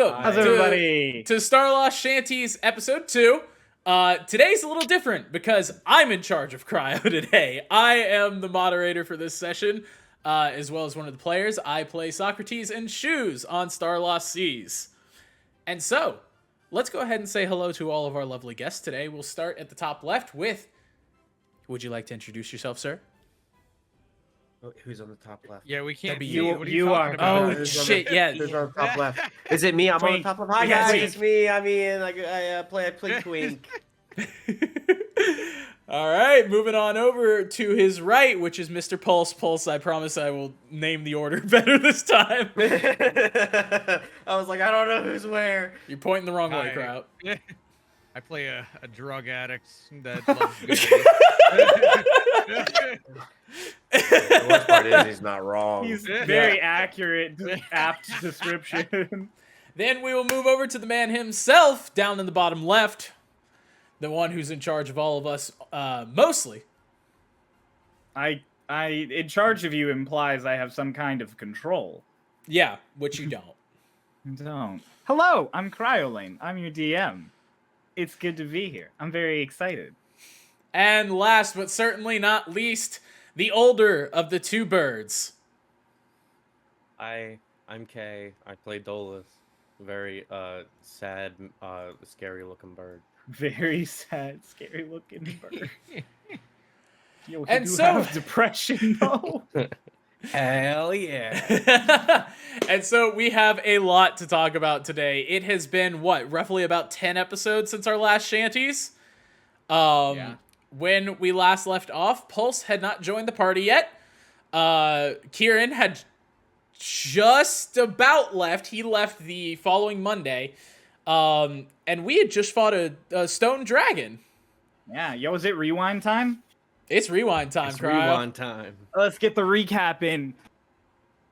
So, How's everybody? To Starlost Shanties episode 2. Today's a little different because I'm in charge of Cryo today. I am the moderator for this session, as well as one of the players. I play Socrates and Shoes on Starlost Seas. And so, let's go ahead and say hello to all of our lovely guests today. We'll start at the top left with, would you like to introduce yourself, sir? Who's on the top left? Yeah, we can't. That'd be see you. What are You are. talking about? Oh, shit, yeah. Who's on the top left? Is it me? I'm on the top left. Hi Yeah, guys, it's it's me. I mean, I play Twink. All right, moving on over to his right, which is Mr. Pulse. Pulse, I promise I will name the order better this time. I was like, I don't know who's where. You're pointing the wrong way, Hi. Kraut. I play a drug addict that loves good. The worst part is he's not wrong. He's very accurate, apt description. Then we will move over to the man himself, down in the bottom left. The one who's in charge of all of us, mostly. I in charge of you implies I have some kind of control. Yeah, which you don't. Don't. Hello, I'm Cryolane. I'm your DM. It's good to be here. I'm very excited. And last but certainly not least, the older of the two birds. I'm Kay. I play Dolus. Very sad, scary looking bird. Very sad, scary looking bird. Yo, And you so- have depression though. Hell yeah. And so we have a lot to talk about today. It has been, roughly about 10 episodes since our last Shanties? Yeah. When we last left off, Pulse had not joined the party yet. Kieran had just about left. He left the following Monday. And we had just fought a stone dragon. Yeah, yo, is it rewind time? It's rewind time, It's Cryo. rewind time. Let's get the recap in.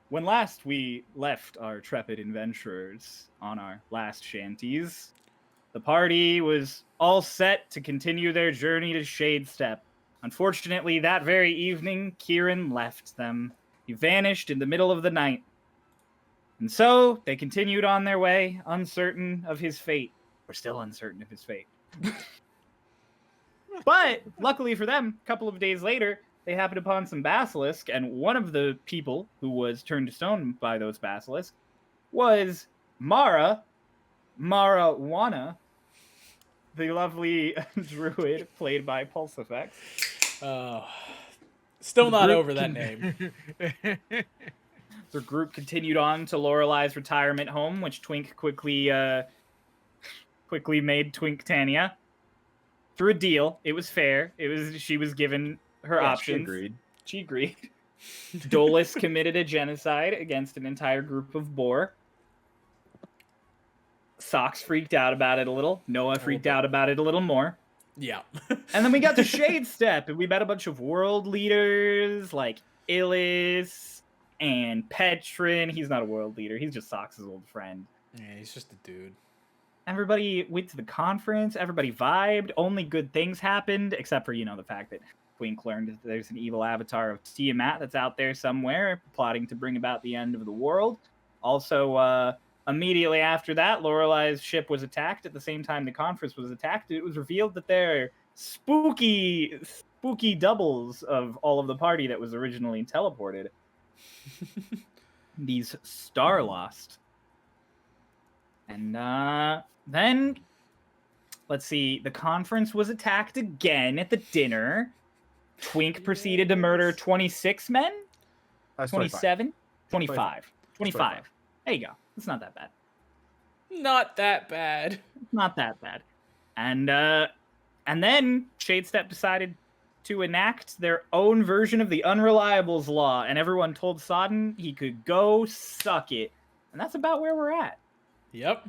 When last we left our trepid adventurers on our last Shanties, the party was all set to continue their journey to Shadestep. Unfortunately, that very evening, Kieran left them. He vanished in the middle of the night. And so, they continued on their way, uncertain of his fate. We're still uncertain of his fate. But, luckily for them, a couple of days later, they happened upon some basilisk, and one of the people who was turned to stone by those basilisks was Marawana, the lovely druid played by Pulse Effects. Still not group over that name. The group continued on to Lorelei's retirement home, which Twink quickly made Twink Tanya. Through a deal, it was fair. She was given her options. She agreed. Dolus committed a genocide against an entire group of boar. Socks freaked out about it a little. Noah freaked out about it a little more. Yeah. And then we got to Shadestep, and we met a bunch of world leaders like Illis and Petrin. He's not a world leader. He's just Socks' old friend. Yeah, he's just a dude. Everybody went to the conference. Everybody vibed. Only good things happened, except for, the fact that Twink learned that there's an evil avatar of Tiamat that's out there somewhere, plotting to bring about the end of the world. Also, immediately after that, Lorelei's ship was attacked. At the same time the conference was attacked, it was revealed that there are spooky doubles of all of the party that was originally teleported. These Starlost. And then, let's see, the conference was attacked again at the dinner. Twink proceeded to murder 26 men? 27? 25. 25. There you go. It's not that bad. Not that bad. Not that bad. And then Shadestep decided to enact their own version of the Unreliables Law, and everyone told Sodden he could go suck it. And that's about where we're at. Yep.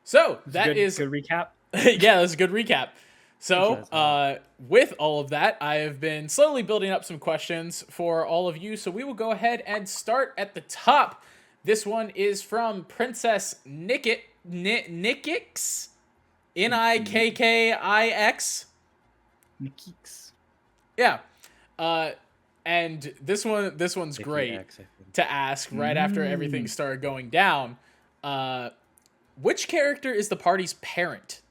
So, that Good is... good recap. Yeah, that's a good recap. So, with all of that, I have been slowly building up some questions for all of you, so we will go ahead and start at the top. This one is from Princess Nickix, Nikkix. Nikkix. Yeah. And this one's great to ask right after everything started going down. Which character is the party's parent?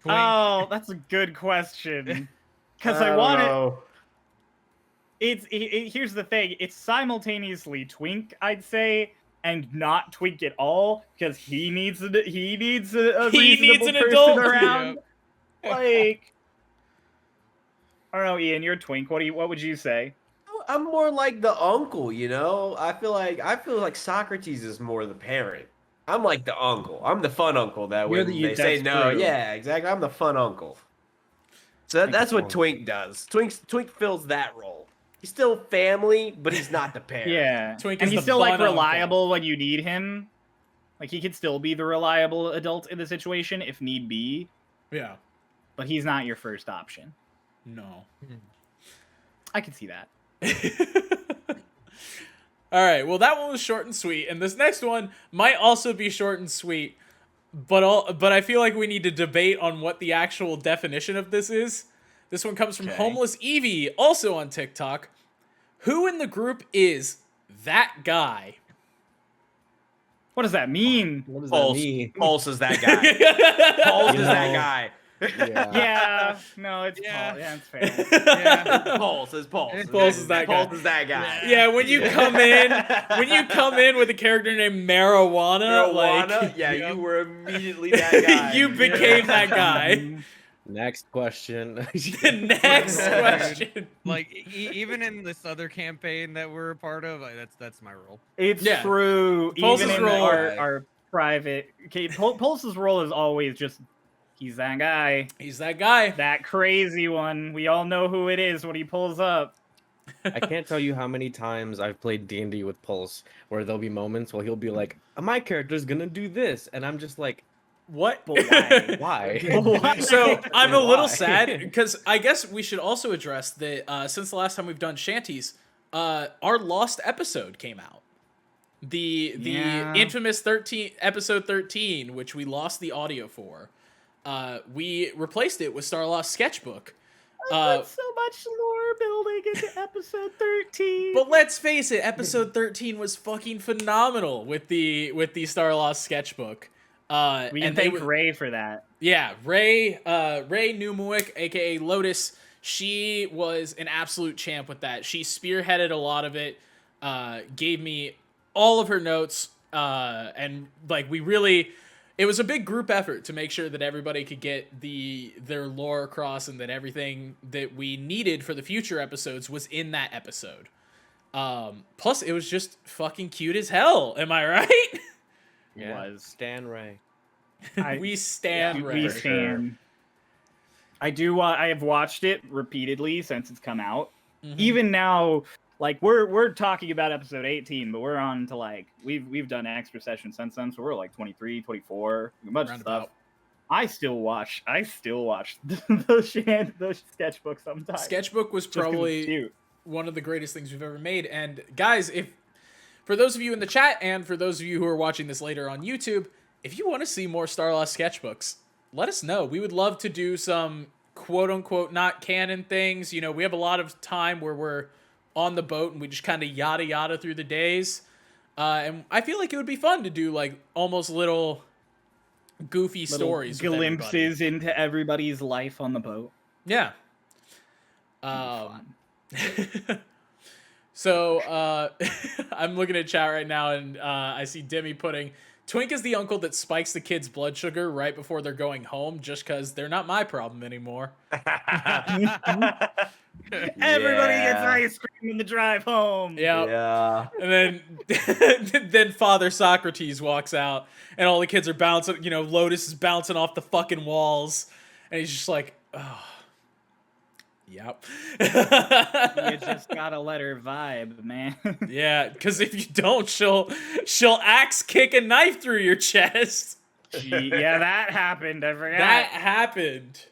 Twink. Oh, that's a good question. Because I don't want it. know. Here's the thing. It's simultaneously Twink, I'd say, and not Twink at all, because he needs a He reasonable needs an person adult. around. Like, I don't know, Ian. You're Twink. What would you say? I'm more like the uncle, you know. I feel like Socrates is more the parent. I'm like the uncle. I'm the fun uncle that You're when the- they say that's no, true. yeah, exactly. I'm the fun uncle. So that's what Twink does. Twink fills that role. He's still family, but he's not the parent. Yeah, Twink and is he's the still like fun uncle. reliable when you need him. Like he could still be the reliable adult in the situation if need be, Yeah. but he's not your first option. No. I can see that. All right. Well, that one was short and sweet, and this next one might also be short and sweet, but I feel like we need to debate on what the actual definition of this is. This one comes from Okay. Homeless Evie, also on TikTok. Who in the group is that guy? What does that mean? What does Pulse. that mean? Pulse is that guy. Pulse You is that know, guy. Yeah. Yeah, no, it's Yeah. Paul. Yeah, it's fair. Yeah. Pulse is Pulse. Pulse is that guy. Pulse is that guy. Yeah, when you come in with a character named Marijuana, Marijuana? Yeah, Yep. you were immediately that guy. you became that guy. Next question. Next question. Like even in this other campaign that we're a part of, like, that's my role. It's Yeah. true. Pulse's Even in role- our private. Okay, Pulse's role is always just he's that guy, He's that guy. that crazy one. We all know who it is when he pulls up. I can't tell you how many times I've played D&D with Pulse, where there'll be moments where he'll be like, "My character's gonna do this," and I'm just like, What? But why? "Why?" So I'm a little Why? sad because I guess we should also address that since the last time we've done Shanties, our lost episode came out. The Yeah. infamous episode 13, which we lost the audio for. We replaced it with Starlost Sketchbook. Put so much lore building into episode 13. But let's face it, episode 13 was fucking phenomenal with the Starlost Sketchbook. we and can they thank Ray for that. Yeah, Ray Newmuick, aka Lotus, she was an absolute champ with that. She spearheaded a lot of it, gave me all of her notes, and like it was a big group effort to make sure that everybody could get their lore across and that everything that we needed for the future episodes was in that episode. Plus, it was just fucking cute as hell. Am I right? Yeah, Was. Stan Ray. We stand Ray. We stand. I have watched it repeatedly since it's come out. Mhm. Even now, like we're talking about episode 18, but we're on to like we've done extra sessions since then, so we're like 23, 24, a bunch of Roundabout. stuff. I still watch the sketchbook sometimes. Sketchbook was just 'cause it's probably cute. one of the greatest things we've ever made. And guys, for those of you in the chat and for those of you who are watching this later on YouTube, if you want to see more Starlost sketchbooks, let us know. We would love to do some quote unquote not canon things. You know, we have a lot of time where we're on the boat and we just kind of yada yada through the days. And I feel like it would be fun to do like almost little goofy Little stories. with everybody. glimpses into everybody's life on the boat. Yeah. Fun. So, I'm looking at chat right now, and I see Demi putting, Twink is the uncle that spikes the kids' blood sugar right before they're going home, just because they're not my problem anymore. Everybody gets ice cream in the drive home. Yeah. Yeah. And then Father Socrates walks out, and all the kids are bouncing, Lotus is bouncing off the fucking walls, and he's just like, oh. Yep. You just gotta let her vibe, man. Yeah, because if you don't, she'll axe kick a knife through your chest. Yeah, that happened. I forgot. That happened.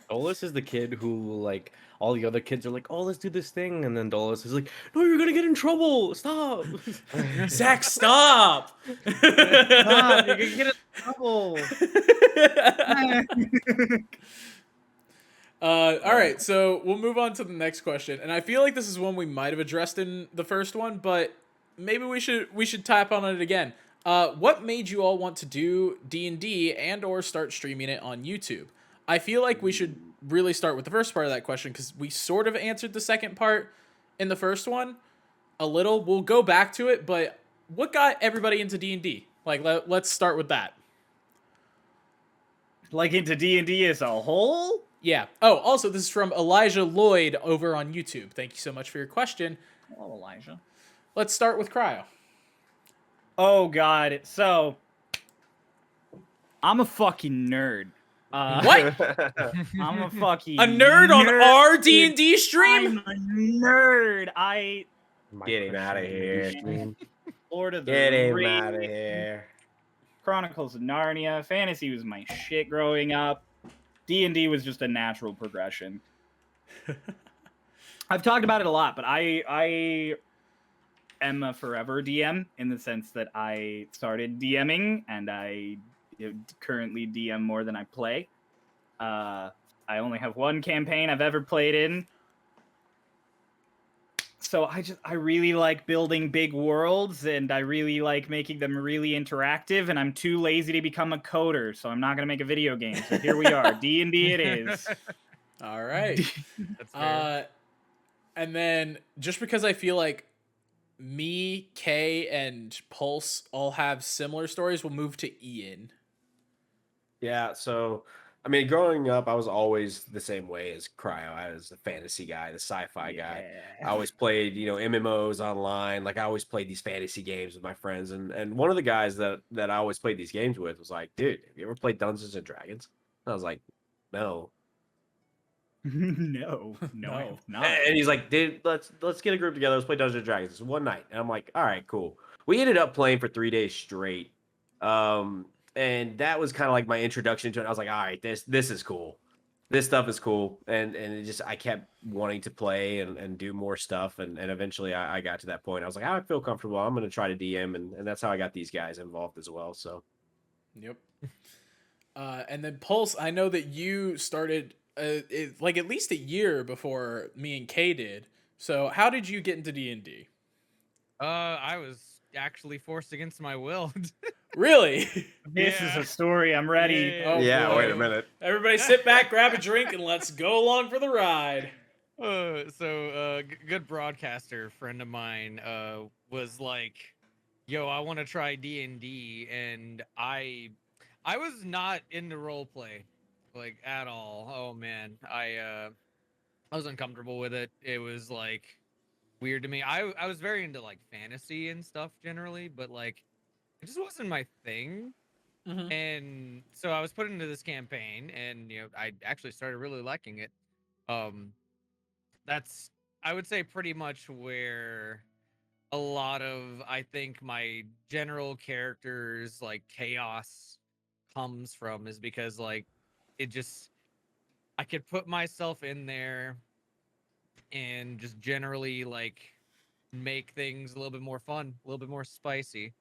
Dolus is the kid who, like, all the other kids are like, "Oh, let's do this thing," and then Dolus is like, "No, you're gonna get in trouble. Stop." Zach, stop. Stop, you're gonna get in trouble. All right, so we'll move on to the next question, and I feel like this is one we might have addressed in the first one, but maybe we should tap on it again. What made you all want to do D&D and or start streaming it on YouTube? I feel like we should really start with the first part of that question because we sort of answered the second part in the first one a little. We'll go back to it, but what got everybody into D&D? Like, let's start with that. Like into D&D as a whole? Yeah. Oh, also, this is from Elijah Lloyd over on YouTube. Thank you so much for your question. Hello, Elijah. Let's start with Cryo. Oh, God. So, I'm a fucking nerd. What? I'm a fucking A nerd on our D&D stream? I'm a nerd. Get him out of here. Lord of the Get him Rings, out of here. Chronicles of Narnia. Fantasy was my shit growing up. D&D was just a natural progression. I've talked about it a lot, but I am a forever DM in the sense that I started DMing and I currently DM more than I play. I only have one campaign I've ever played in. So I really like building big worlds and I really like making them really interactive, and I'm too lazy to become a coder, so I'm not going to make a video game. So here we are. D&D it is. All right. That's fair. And then just because I feel like me, Kay, and Pulse all have similar stories, we'll move to Ian. Yeah, so I mean, growing up, I was always the same way as Cryo. I was a fantasy guy, the sci-fi guy. I always played, MMOs online. Like I always played these fantasy games with my friends. And one of the guys that I always played these games with was like, dude, have you ever played Dungeons and Dragons? And I was like, no. No, I have not. And he's like, dude, let's get a group together. Let's play Dungeons and Dragons. It's one night. And I'm like, all right, cool. We ended up playing for 3 days straight. And that was kind of like my introduction to it. I was like, all right, this is cool. This stuff is cool. And it just, I kept wanting to play and do more stuff. And eventually I got to that point. I was like, I feel comfortable. I'm going to try to DM. And that's how I got these guys involved as well. So. Yep. And then Pulse, I know that you started like at least a year before me and Kay did. So how did you get into D&D? I was actually forced against my will. Really? This is a story. I'm ready. Oh, yeah, boy. wait a minute. Everybody sit back, grab a drink, and let's go along for the ride. Good broadcaster friend of mine was like, yo, I want to try D&D, and I was not into role play, like, at all. Oh man, I was uncomfortable with it. It was like weird to me. I was very into like fantasy and stuff generally, but like it just wasn't my thing. Mm-hmm. And so I was put into this campaign, and I actually started really liking it. That's, I would say, pretty much where a lot of, I think, my general characters like chaos comes from, is because like it just, I could put myself in there and just generally like make things a little bit more fun, a little bit more spicy.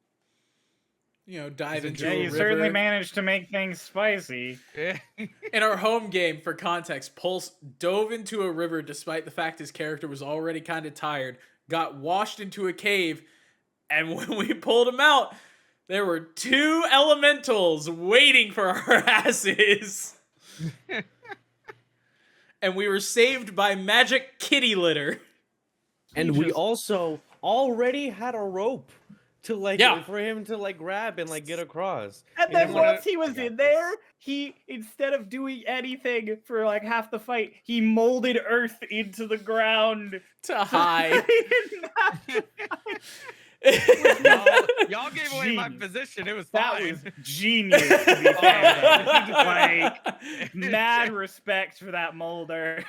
Dive into Yeah, a you river. certainly managed to make things spicy. In our home game, for context, Pulse dove into a river despite the fact his character was already kind of tired, got washed into a cave, and when we pulled him out, there were 2 elementals waiting for our asses. And we were saved by magic kitty litter. And we also already had a rope to like for him to like grab and like get across. And then once he was in there, he, instead of doing anything for like half the fight, he molded earth into the ground to hide. Y'all gave away my position. It was that fine. was genius. To be fair, like, mad respect for that molder.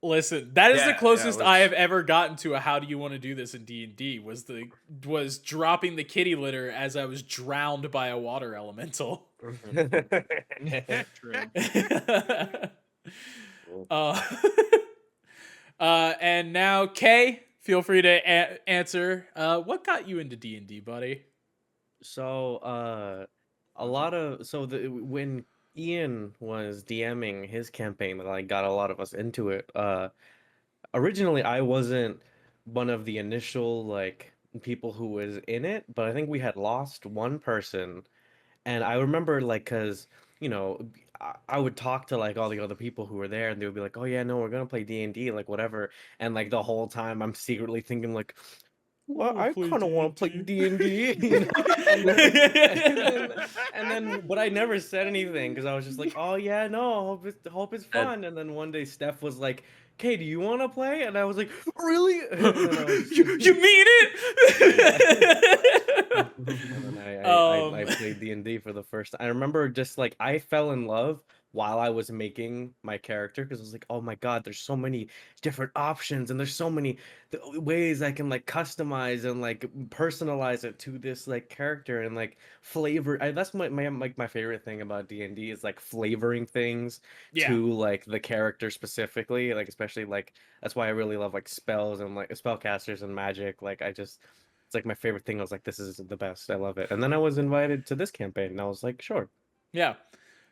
Listen, that is the closest I have ever gotten to a "how do you want to do this" in D&D was dropping the kitty litter as I was drowned by a water elemental. True. And now Kay, feel free to answer. What got you into D&D, buddy? So when Ian was DMing his campaign that like got a lot of us into it. Originally I wasn't one of the initial like people who was in it, but I think we had lost one person. And I remember like cuz you know, I would talk to like all the other people who were there and they would be like, "Oh yeah, no, we're going to play D&D like whatever." And like the whole time I'm secretly thinking like, well, I kind of want to play D&D, you know? And then, but I never said anything because I was just like, oh yeah, no, hope it's fun. And then one day Steph was like, "Okay, do you want to play?" And I was like, "Really?" And then I was you mean it? and then I played D&D for the first time. I remember just like I fell in love while I was making my character because I was like, oh my god, there's so many different options and there's so many ways I can like customize and like personalize it to this like character and like flavor. That's my favorite thing about D&D is like flavoring things Yeah. to like the character specifically, like especially like that's why I really love like spells and like spellcasters and magic. Like I just it's like my favorite thing. I was like, this is the best. I love it. And then I was invited to this campaign and I was like, sure. Yeah.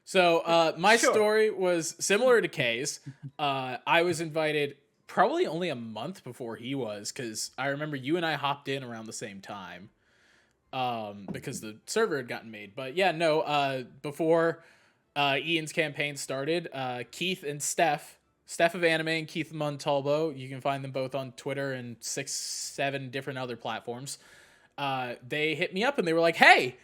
So my Sure. story was similar to Kay's. I was invited probably only a month before he was, because I remember you and I hopped in around the same time, because the server had gotten made. But yeah, no, before Ian's campaign started, Keith and Steph of Anime and Keith Montalvo, you can find them both on Twitter and 6-7 different other platforms. They hit me up and they were like, "Hey,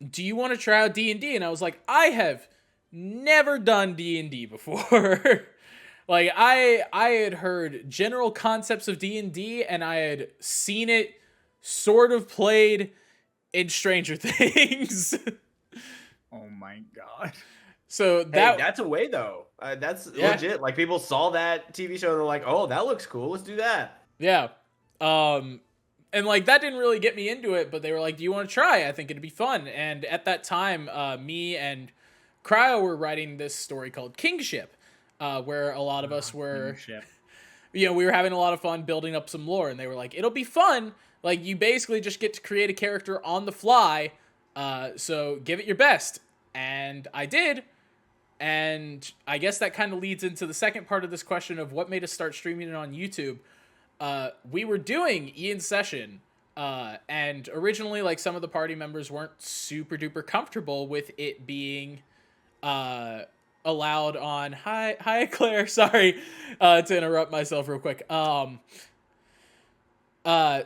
do you want to try out D&D?" And I was like, I have never done D&D before. Like I had heard general concepts of D&D and I had seen it sort of played in Stranger Things. Oh my god. So That's a way though. That's Yeah. legit. Like people saw that TV show and they're like, "Oh, that looks cool. Let's do that." yeah. And like that didn't really get me into it, but they were like, "Do you want to try? I think it'd be fun." And at that time, me and Cryo were writing this story called Kingship, where a lot of us were, Kingship. we were having a lot of fun building up some lore, and they were like, "It'll be fun. Like you basically just get to create a character on the fly, so give it your best." And I did. And I guess that kind of leads into the second part of this question of what made us start streaming it on YouTube. We were doing Ian's session, and originally, like, some of the party members weren't super duper comfortable with it being allowed on. Hi, Claire. Sorry to interrupt myself real quick.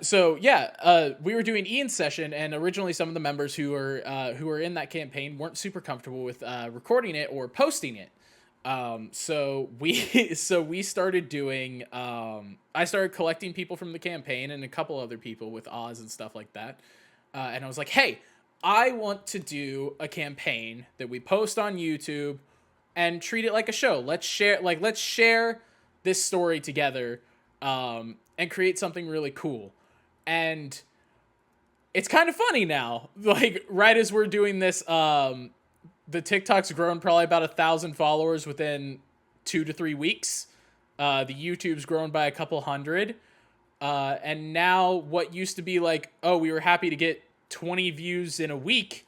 So yeah, we were doing Ian's session, and originally some of the members who were in that campaign weren't super comfortable with recording it or posting it. So we started doing. I started collecting people from the campaign and a couple other people with Oz and stuff like that. And I was like, hey, I want to do a campaign that we post on YouTube and treat it like a show. Let's share this story together. And create something really cool. And it's kind of funny now. Like, right as we're doing this, the TikTok's grown probably about 1,000 followers within 2 to 3 weeks. The YouTube's grown by a couple hundred. And now what used to be like, oh, we were happy to get 20 views in a week,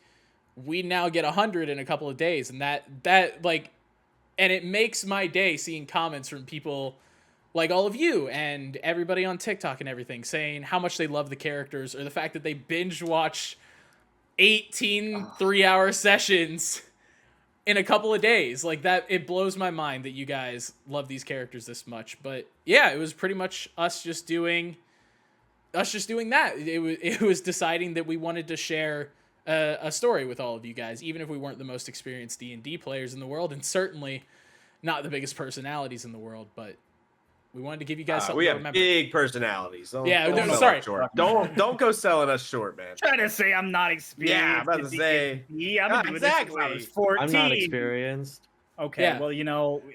we now get 100 in a couple of days. And that like, and it makes my day seeing comments from people like all of you and everybody on TikTok and everything saying how much they love the characters, or the fact that they binge watch 18 3-hour sessions in a couple of days. Like that, it blows my mind that you guys love these characters this much. But yeah, it was pretty much us just doing that. It was deciding that we wanted to share a story with all of you guys, even if we weren't the most experienced D&D players in the world, and certainly not the biggest personalities in the world, but we wanted to give you guys something we to have remember. big personalities. Don't Yeah, sell us sorry. short. Don't go selling us short, man. Trying to say I'm not experienced. Yeah, I'm about to say. D&D. I've been doing this since I was 14. I'm not experienced. Okay, Yeah. well,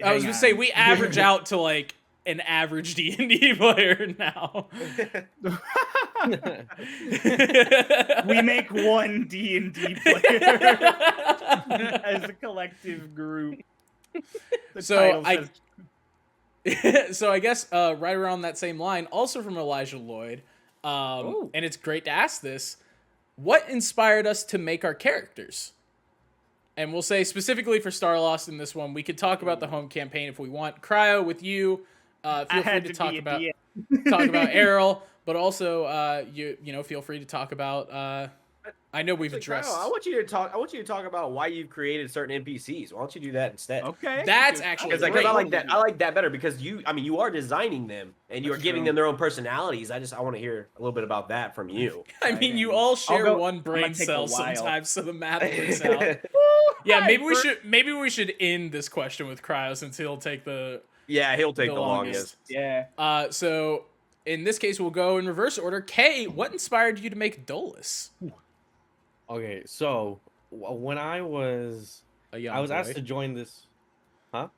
I was gonna say we average out to like an average D&D player now. We make one D&D player as a collective group. So I guess right around that same line, also from Elijah Lloyd, and it's great to ask this: what inspired us to make our characters? And we'll say specifically for Starlost in this one, we could talk about the home campaign if we want. Cryo, with you, feel free to talk about Errol, but also you know, feel free to talk about. I know we've addressed. Kyle, I want you to talk about why you've created certain NPCs. Why don't you do that instead? Okay. That's actually Because great. I like that. I like that better because you are designing them and you are giving them their own personalities. I want to hear a little bit about that from you. I mean, you all share one brain take a cell while. sometimes, so the math works out. Yeah, maybe we should end this question with Cryo since he'll take the he'll take the longest. Yeah. So in this case, we'll go in reverse order. Kay, what inspired you to make Dolus? Okay, so when I was asked to join this, huh?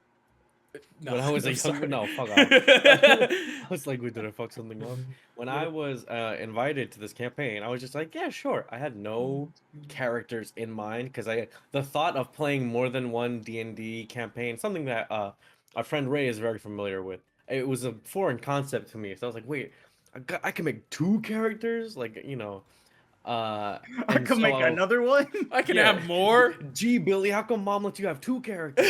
No, when I was no, a young, sorry. no, fuck off. I was like, wait, did I fuck something up? When I was invited to this campaign, I was just like, yeah, sure. I had no characters in mind because the thought of playing more than one D&D campaign, something that our friend Ray is very familiar with. It was a foreign concept to me, so I was like, wait, I can make 2 characters, like, you know. I can make another one. I can have more. Gee, Billy, how come Mom lets you have 2 characters?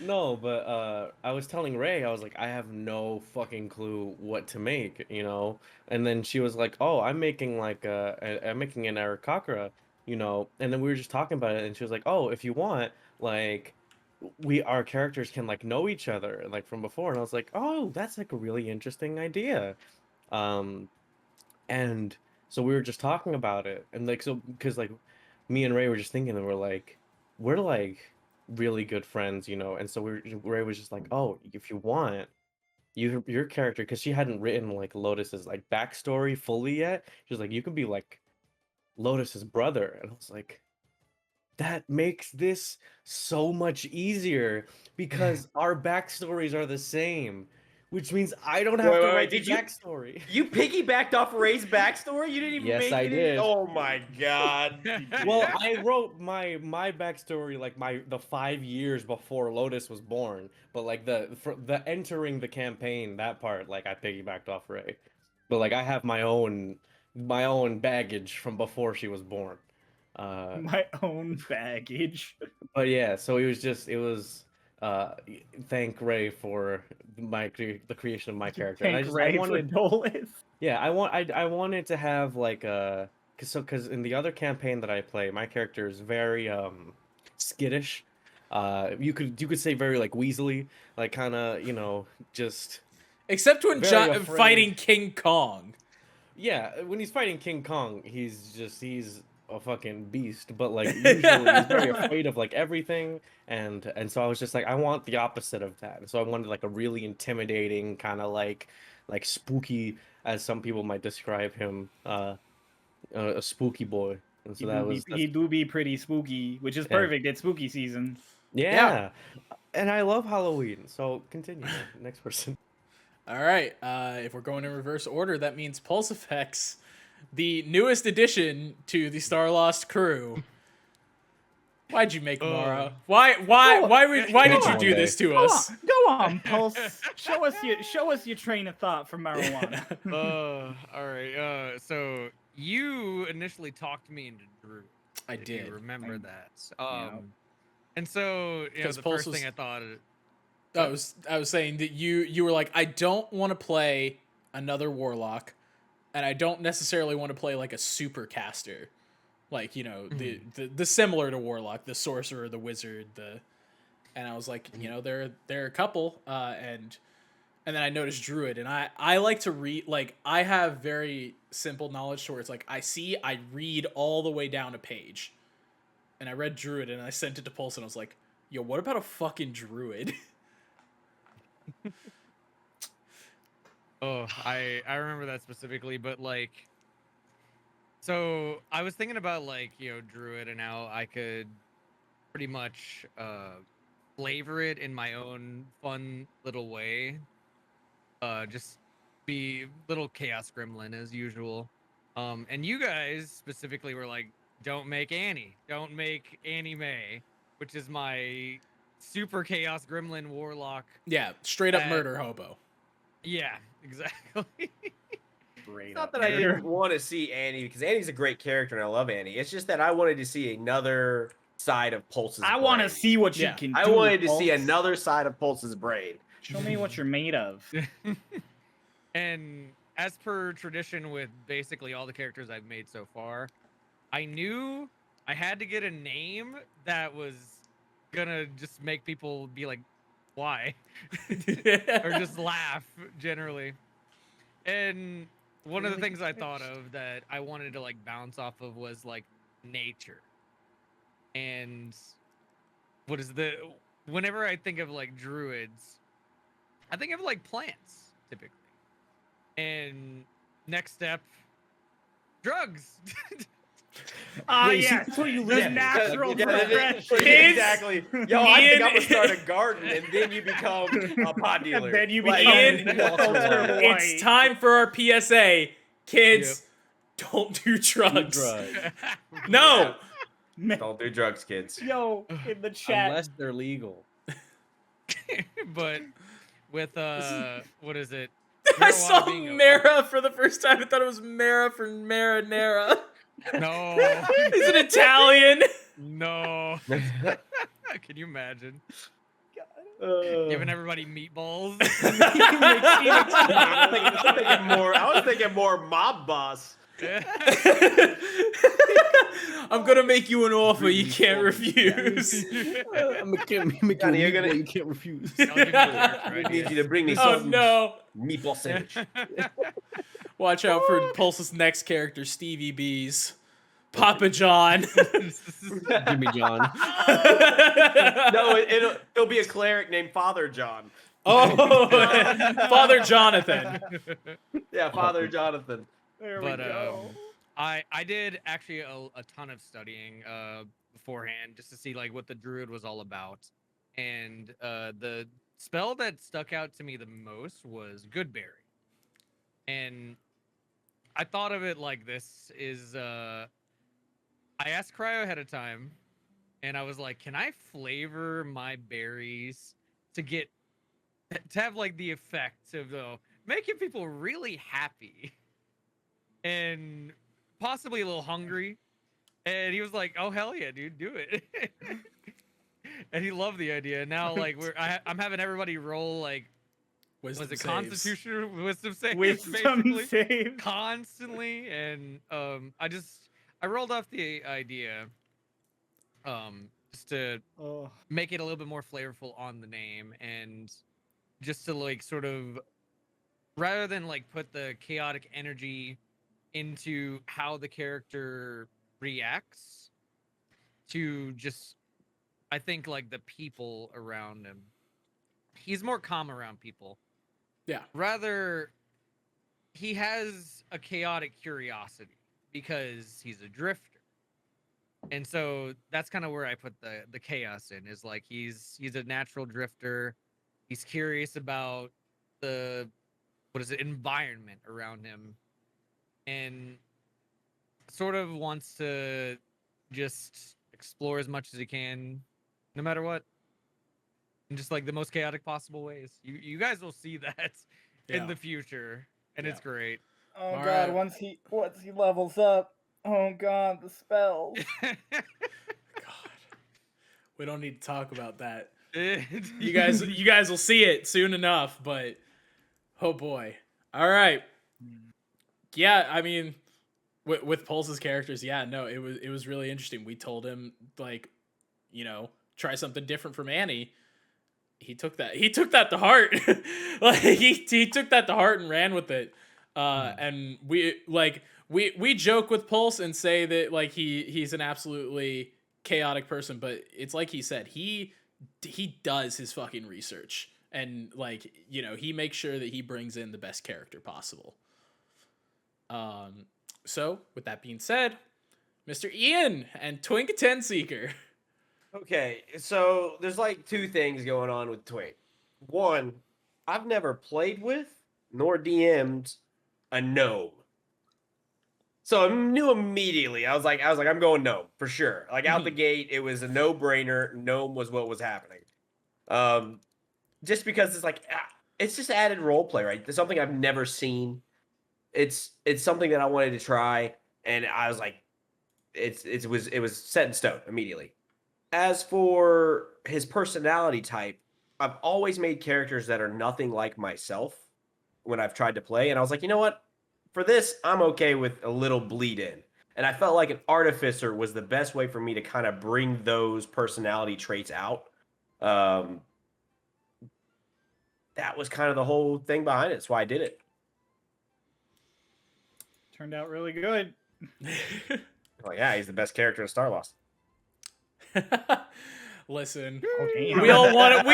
No, but I was telling Ray, I was like, I have no fucking clue what to make, you know. And then she was like, "Oh, I'm making like I'm making an Arakakra, you know." And then we were just talking about it, and she was like, "Oh, if you want, like, our characters can like know each other like from before." And I was like, "Oh, that's like a really interesting idea." And so we were just talking about it, and like, so because like me and Ray were just thinking, and we're like really good friends, you know. And so Ray was just like, "Oh, if you want, your character," because she hadn't written like Lotus's like backstory fully yet. She was like, "You could be like Lotus's brother," and I was like, that makes this so much easier because our backstories are the same, which means I don't have to write the backstory. You piggybacked off Ray's backstory? You didn't even Yes, make I it? did. Oh my god. Well, I wrote my backstory like the 5 years before Lotus was born, but like the entering the campaign, that part, like I piggybacked off Ray, but like I have my own baggage from before she was born. My own baggage. But yeah, so it was thank Ray for the creation of my character. Thank Ray for Dolus. Yeah, I wanted to have like because in the other campaign that I play, my character is very skittish. You could say very like Weasley, like kind of, you know, just except when fighting King Kong. Yeah, when he's fighting King Kong, he's a fucking beast, but like usually he's very afraid of like everything, and so I was just like, I want the opposite of that. And so I wanted like a really intimidating kind of like spooky, as some people might describe him, a spooky boy. And so he do be pretty spooky, which is perfect. It's spooky season. Yeah. And I love Halloween. So continue. Next person. All right. If we're going in reverse order, that means Pulse Effects, the newest addition to the Starlost crew. Why'd you make Mara? Why did you do this to us? Go on, Pulse. Show us your train of thought for marijuana. All right. So you initially talked me into Drew. I did. You remember that? And so the first thing I thought. I was saying that you were like, I don't want to play another warlock, and I don't necessarily want to play like a super caster, like, you know, the similar to warlock, the sorcerer, the wizard, and I was like, you know, there are a couple, and then I noticed druid, and I like to read, like, I have very simple knowledge to where it's like I read all the way down a page, and I read druid, and I sent it to Pulse, and I was like, yo, what about a fucking druid? Oh, I remember that specifically, but like, so I was thinking about like, you know, druid and how I could pretty much flavor it in my own fun little way. Just be little chaos gremlin as usual. And you guys specifically were like, don't make Annie May, which is my super chaos gremlin warlock. Yeah, straight up murder hobo. Yeah, exactly. Straight It's not up that I murder. didn't want to see Annie, because Annie's a great character and I love Annie. It's just that I wanted to see another side of Pulse's I want to brain. see what Yeah. you can do. I wanted to see Pulse. another side of Pulse's brain. Show me what you're made of. And as per tradition with basically all the characters I've made so far, I knew I had to get a name that was gonna just make people be like, why? Or just laugh generally. And one of the things I thought of that I wanted to like bounce off of was like nature. And whenever I think of like druids, I think of like plants typically. And next step, drugs. Ah, Wait, see, yes, that's what you the live in. natural Kids, progression. exactly. Yo, I think Ian- I'm gonna start a garden, and then you become a pot dealer. And then you Like, become Ian- Walter White. It's time for our PSA. Kids, don't do drugs. No. Don't do drugs, kids. Yo, in the chat. Unless they're legal. But with what is it? I Marijuana saw being a- Mara for the first time. I thought it was Mara for marinara. No, Is it Italian? no. Can you imagine giving everybody meatballs? I was thinking more mob boss. I'm gonna make you an offer you can't refuse. I'm gonna make Johnny, you you're gonna- you can't refuse. I'll give you a character I idea. need you to bring me Oh some no. meatball sandwich. Watch out for Pulse's next character, Stevie B's. Papa John. Jimmy John. No, it'll be a cleric named Father John. Oh, Father Jonathan. Yeah, Father Jonathan. There But we go. I did actually a ton of studying beforehand just to see like what the druid was all about, and the spell that stuck out to me the most was Goodberry, and I thought of it like this: is I asked Cryo ahead of time, and I was like, "Can I flavor my berries to have like the effect of making people really happy?" And possibly a little hungry, and he was like, "Oh hell yeah, dude, do it!" And he loved the idea. Now, like I'm having everybody roll like Wisdom was it saves. Constitution wisdom saves Wisdom basically, save. constantly, and I rolled off the idea, just to Oh. make it a little bit more flavorful on the name, and just to like sort of rather than like put the chaotic energy into how the character reacts to just I think like the people around him. He's more calm around people. Yeah. Rather he has a chaotic curiosity because he's a drifter. And so that's kind of where I put the chaos in, is like he's a natural drifter. He's curious about the environment around him, and sort of wants to just explore as much as he can, no matter what, in just like the most chaotic possible ways. You guys will see that in the future, and it's great. Oh All god, right. once he levels up. Oh god, the spells. God. We don't need to talk about that. You guys will see it soon enough, but oh boy. All right. Yeah, I mean, with Pulse's characters, yeah, no, it was really interesting. We told him like, try something different from Annie. He took that to heart. Like he took that to heart and ran with it. And we joke with Pulse and say that like he's an absolutely chaotic person, but it's like he said, he does his fucking research, and like, he makes sure that he brings in the best character possible. So with that being said, Mr. Ian and Twink 10 Seeker. Okay, so there's like two things going on with Twink. One, I've never played with nor DM'd a gnome. So I knew immediately. I was like, I'm going gnome for sure. Like out the gate, it was a no-brainer. Gnome was what was happening. Just because it's like, it's just added role play, right? There's something I've never seen. it's something that I wanted to try, and I was like, it was set in stone immediately. As for his personality type, I've always made characters that are nothing like myself when I've tried to play, and I was like, you know what? For this, I'm okay with a little bleed in. And I felt like an artificer was the best way for me to kind of bring those personality traits out. That was kind of the whole thing behind it. That's why I did it. Turned out really good. Like, yeah, he's the best character in Starlost. Listen, Oh, damn. we all want to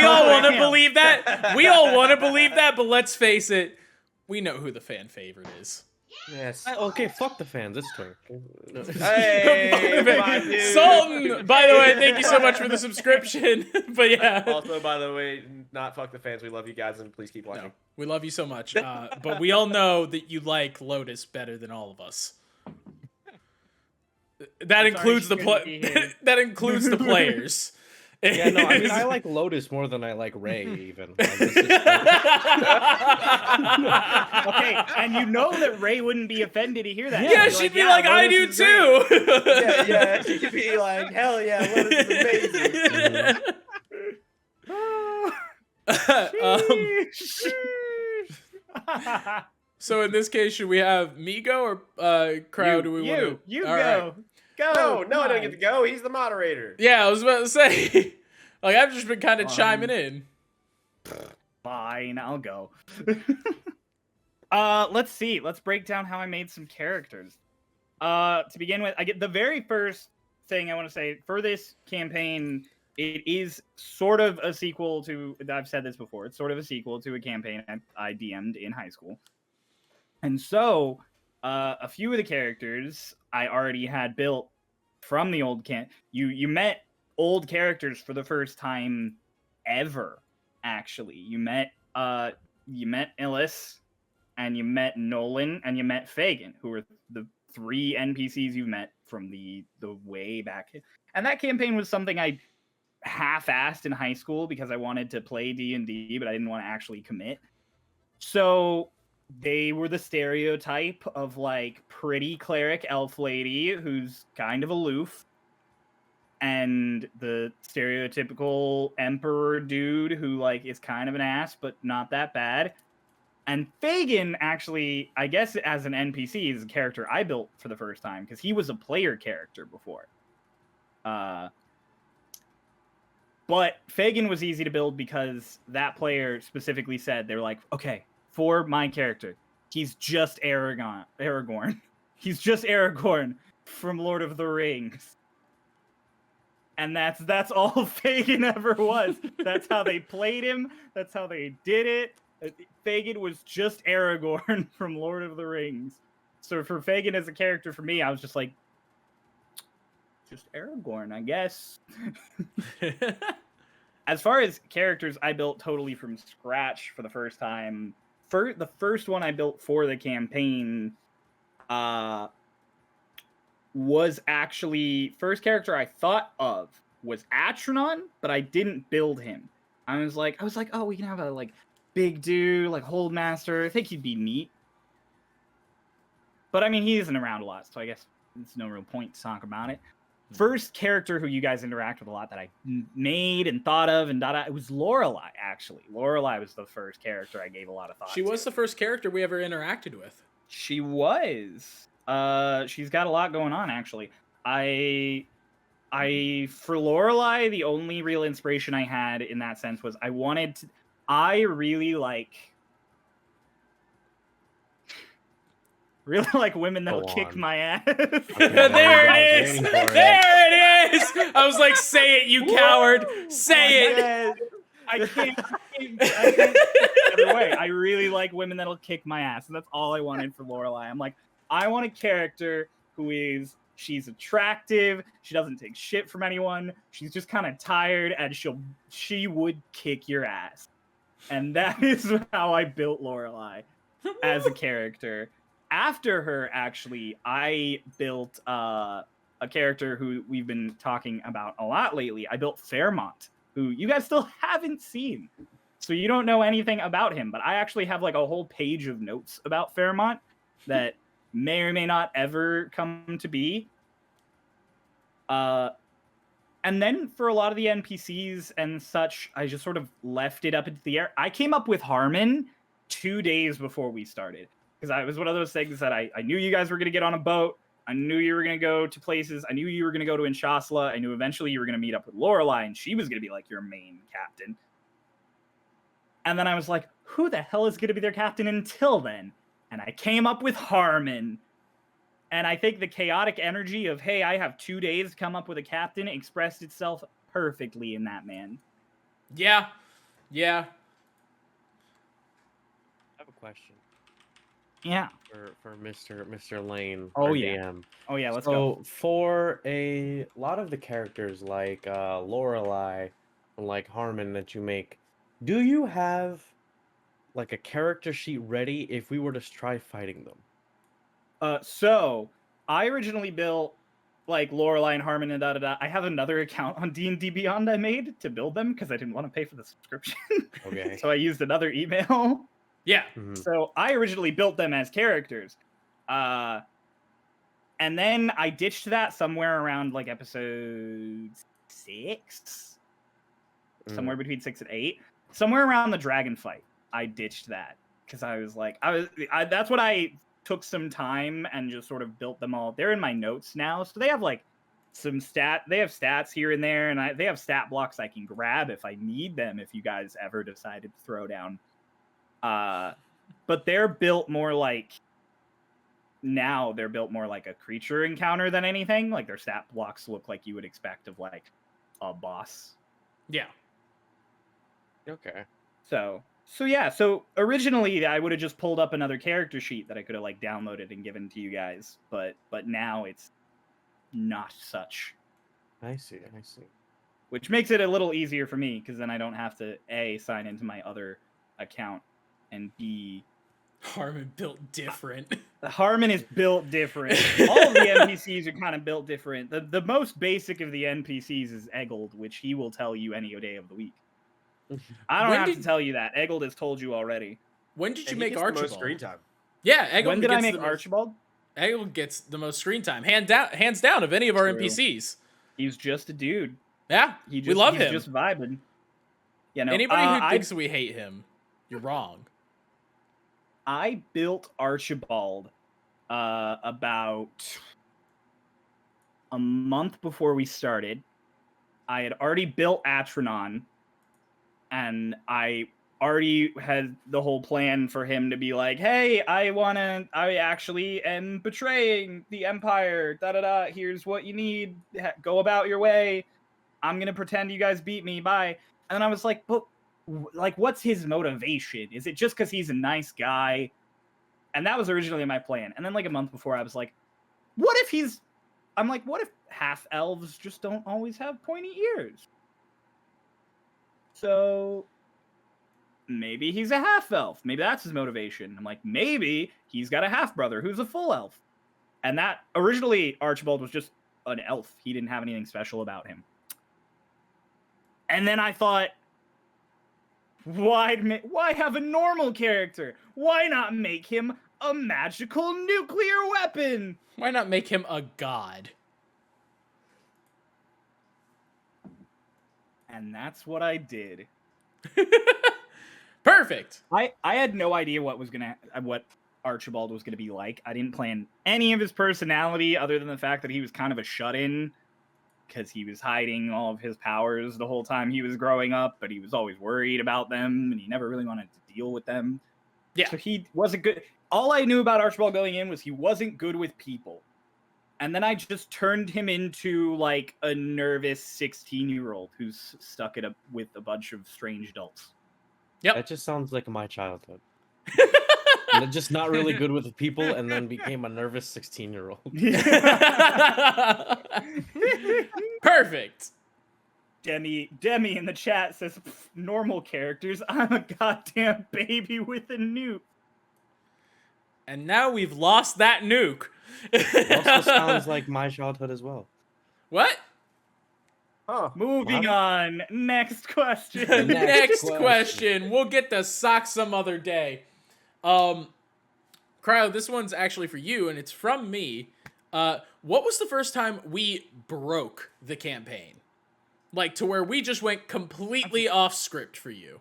Damn. believe that. We all want to believe that, but let's face it, we know who the fan favorite is. Yes. Okay, fuck the fans. It's Twink. Hey, my dude. Sultan, by the way, thank you so much for the subscription. But yeah, Also, by the way, not fuck the fans. We love you guys, and please keep watching. no, we love you so much. But we all know that you like Lotus better than all of us. That includes the that includes the players. Yeah, no, I mean, I like Lotus more than I like Ray, even. Like, it's just- Okay, and you know that Ray wouldn't be offended to hear that. Yeah, She'd she'd be like, I do Lotus is great." too. Yeah, she'd be like, hell yeah, Lotus is amazing. So in this case, should we have me go or Crowd? Do we want to? You All go. right. Go. No, I don't Nice. get to go. He's the moderator. Yeah, I was about to say. Like I've just been kind of chiming in. Fine, I'll go. Let's see. Let's break down how I made some characters. To begin with, I get the very first thing I want to say for this campaign. It is sort of a sequel to. I've said this before. It's sort of a sequel to a campaign I DM'd in high school, and so a few of the characters I already had built from the old camp. You met old characters for the first time ever. Actually, you met Illis, and you met Nolan, and you met Fagin, who were the 3 NPCs you've met from the way back. And that campaign was something I half-assed in high school because I wanted to play D&D, but I didn't want to actually commit. So they were the stereotype of like pretty cleric elf lady who's kind of aloof, and the stereotypical emperor dude who like is kind of an ass but not that bad. And Fagin, actually, I guess as an NPC, is a character I built for the first time because he was a player character before. But Fagin was easy to build because that player specifically said, they were like, okay, for my character, he's just Aragorn. He's just Aragorn from Lord of the Rings. And that's all Fagin ever was. That's how they played him. That's how they did it. Fagin was just Aragorn from Lord of the Rings. So for Fagin as a character, for me, I was just like, just Aragorn, I guess. As far as characters I built totally from scratch for the first time, the first one I built for the campaign was actually, first character I thought of was Atronon, but I didn't build him. I was like, oh, we can have a like big dude, like Holdmaster. I think he'd be neat. But I mean, he isn't around a lot, so I guess there's no real point to talk about it. First character who you guys interact with a lot that I made and thought of and it was Lorelei, actually. Lorelei was the first character I gave a lot of thought to. She was the first character we ever interacted with. She was. She's got a lot going on, actually. I for Lorelei, the only real inspiration I had in that sense was I really like women that'll kick my ass. Okay, there it is! There it is! I was like, say it, you coward! Say it! I can't either way. I really like women that'll kick my ass, and that's all I wanted for Lorelei. I'm like, I want a character she's attractive, she doesn't take shit from anyone, she's just kind of tired, and she would kick your ass. And that is how I built Lorelei as a character. After her, actually, I built a character who we've been talking about a lot lately. I built Fairmont, who you guys still haven't seen. So you don't know anything about him, but I actually have like a whole page of notes about Fairmont. that may or may not ever come to be. And then for a lot of the NPCs and such, I just sort of left it up into the air. I came up with Harmon 2 days before we started. Because I was one of those things that I knew you guys were going to get on a boat. I knew you were going to go to places. I knew you were going to go to Inshasla. I knew eventually you were going to meet up with Lorelei, and she was going to be like your main captain. And then I was like, who the hell is going to be their captain until then? And I came up with Harmon. And I think the chaotic energy of, hey, I have 2 days to come up with a captain expressed itself perfectly in that man. Yeah. I have a question. Yeah. For Mr. Lane. Oh, our yeah. DM. Oh, yeah, let's go. So for a lot of the characters like Lorelei and like Harmon that you make, do you have like a character sheet ready if we were to try fighting them? So I originally built like Lorelei and Harmon and da-da-da. I have another account on D&D Beyond I made to build them because I didn't want to pay for the subscription. Okay. So I used another email. Yeah. Mhm. So I originally built them as characters. And then I ditched that somewhere around like episode 6. Somewhere between 6 and 8. Somewhere around the dragon fight. I ditched that. Because I was like, that's what I took some time and just sort of built them all. They're in my notes now. So they have like they have stats here and there, and they have stat blocks I can grab if I need them, if you guys ever decided to throw down. But they're built more like a creature encounter than anything. Like their stat blocks look like you would expect of like a boss. Yeah. Okay. So yeah, so originally I would have just pulled up another character sheet that I could have like downloaded and given to you guys, but now it's not such. I see. Which makes it a little easier for me because then I don't have to A, sign into my other account, and B, Harmon built different. Harmon is built different. All of the NPCs are kind of built different. The most basic of the NPCs is Eggold, which he will tell you any day of the week. I don't have to tell you that. Eggold has told you already. When did you And he make gets the most Archibald? screen time. Yeah, Eggold When did I gets make the most- Archibald? Eggold gets the most screen time, hands down of any of our True. NPCs. He's just a dude. Yeah, we love he's him. just vibing. You know, Anybody who thinks we hate him, you're wrong. I built Archibald about a month before we started. I had already built Atronon, and I already had the whole plan for him to be like, hey, I actually am betraying the Empire, da-da-da, here's what you need, go about your way, I'm gonna pretend you guys beat me, bye. And then I was like, but, like, what's his motivation? Is it just because he's a nice guy? And that was originally my plan. And then, like, a month before, I was like, what if half-elves just don't always have pointy ears? So maybe he's a half-elf. Maybe that's his motivation. I'm like, maybe he's got a half-brother who's a full elf. And that, originally, Archibald was just an elf. He didn't have anything special about him. And then I thought, why have a normal character? Why not make him a magical nuclear weapon? Why not make him a god? And that's what I did. Perfect. I had no idea what Archibald was gonna be like. I didn't plan any of his personality other than the fact that he was kind of a shut-in because he was hiding all of his powers the whole time he was growing up, but he was always worried about them and he never really wanted to deal with them. Yeah. So he wasn't good. All I knew about Archibald going in was he wasn't good with people. And then I just turned him into like a nervous 16-year-old who's stuck with a bunch of strange adults. Yep. That just sounds like my childhood. Just not really good with people, and then became a nervous 16-year-old. Perfect. Demi in the chat says, normal characters, I'm a goddamn baby with a nuke. And now we've lost that nuke. Also sounds like my childhood as well. What? Huh. Moving on. Next question. Next question. We'll get to sock some other day. Cryo, this one's actually for you, and it's from me. What was the first time we broke the campaign? Like, to where we just went completely off script for you.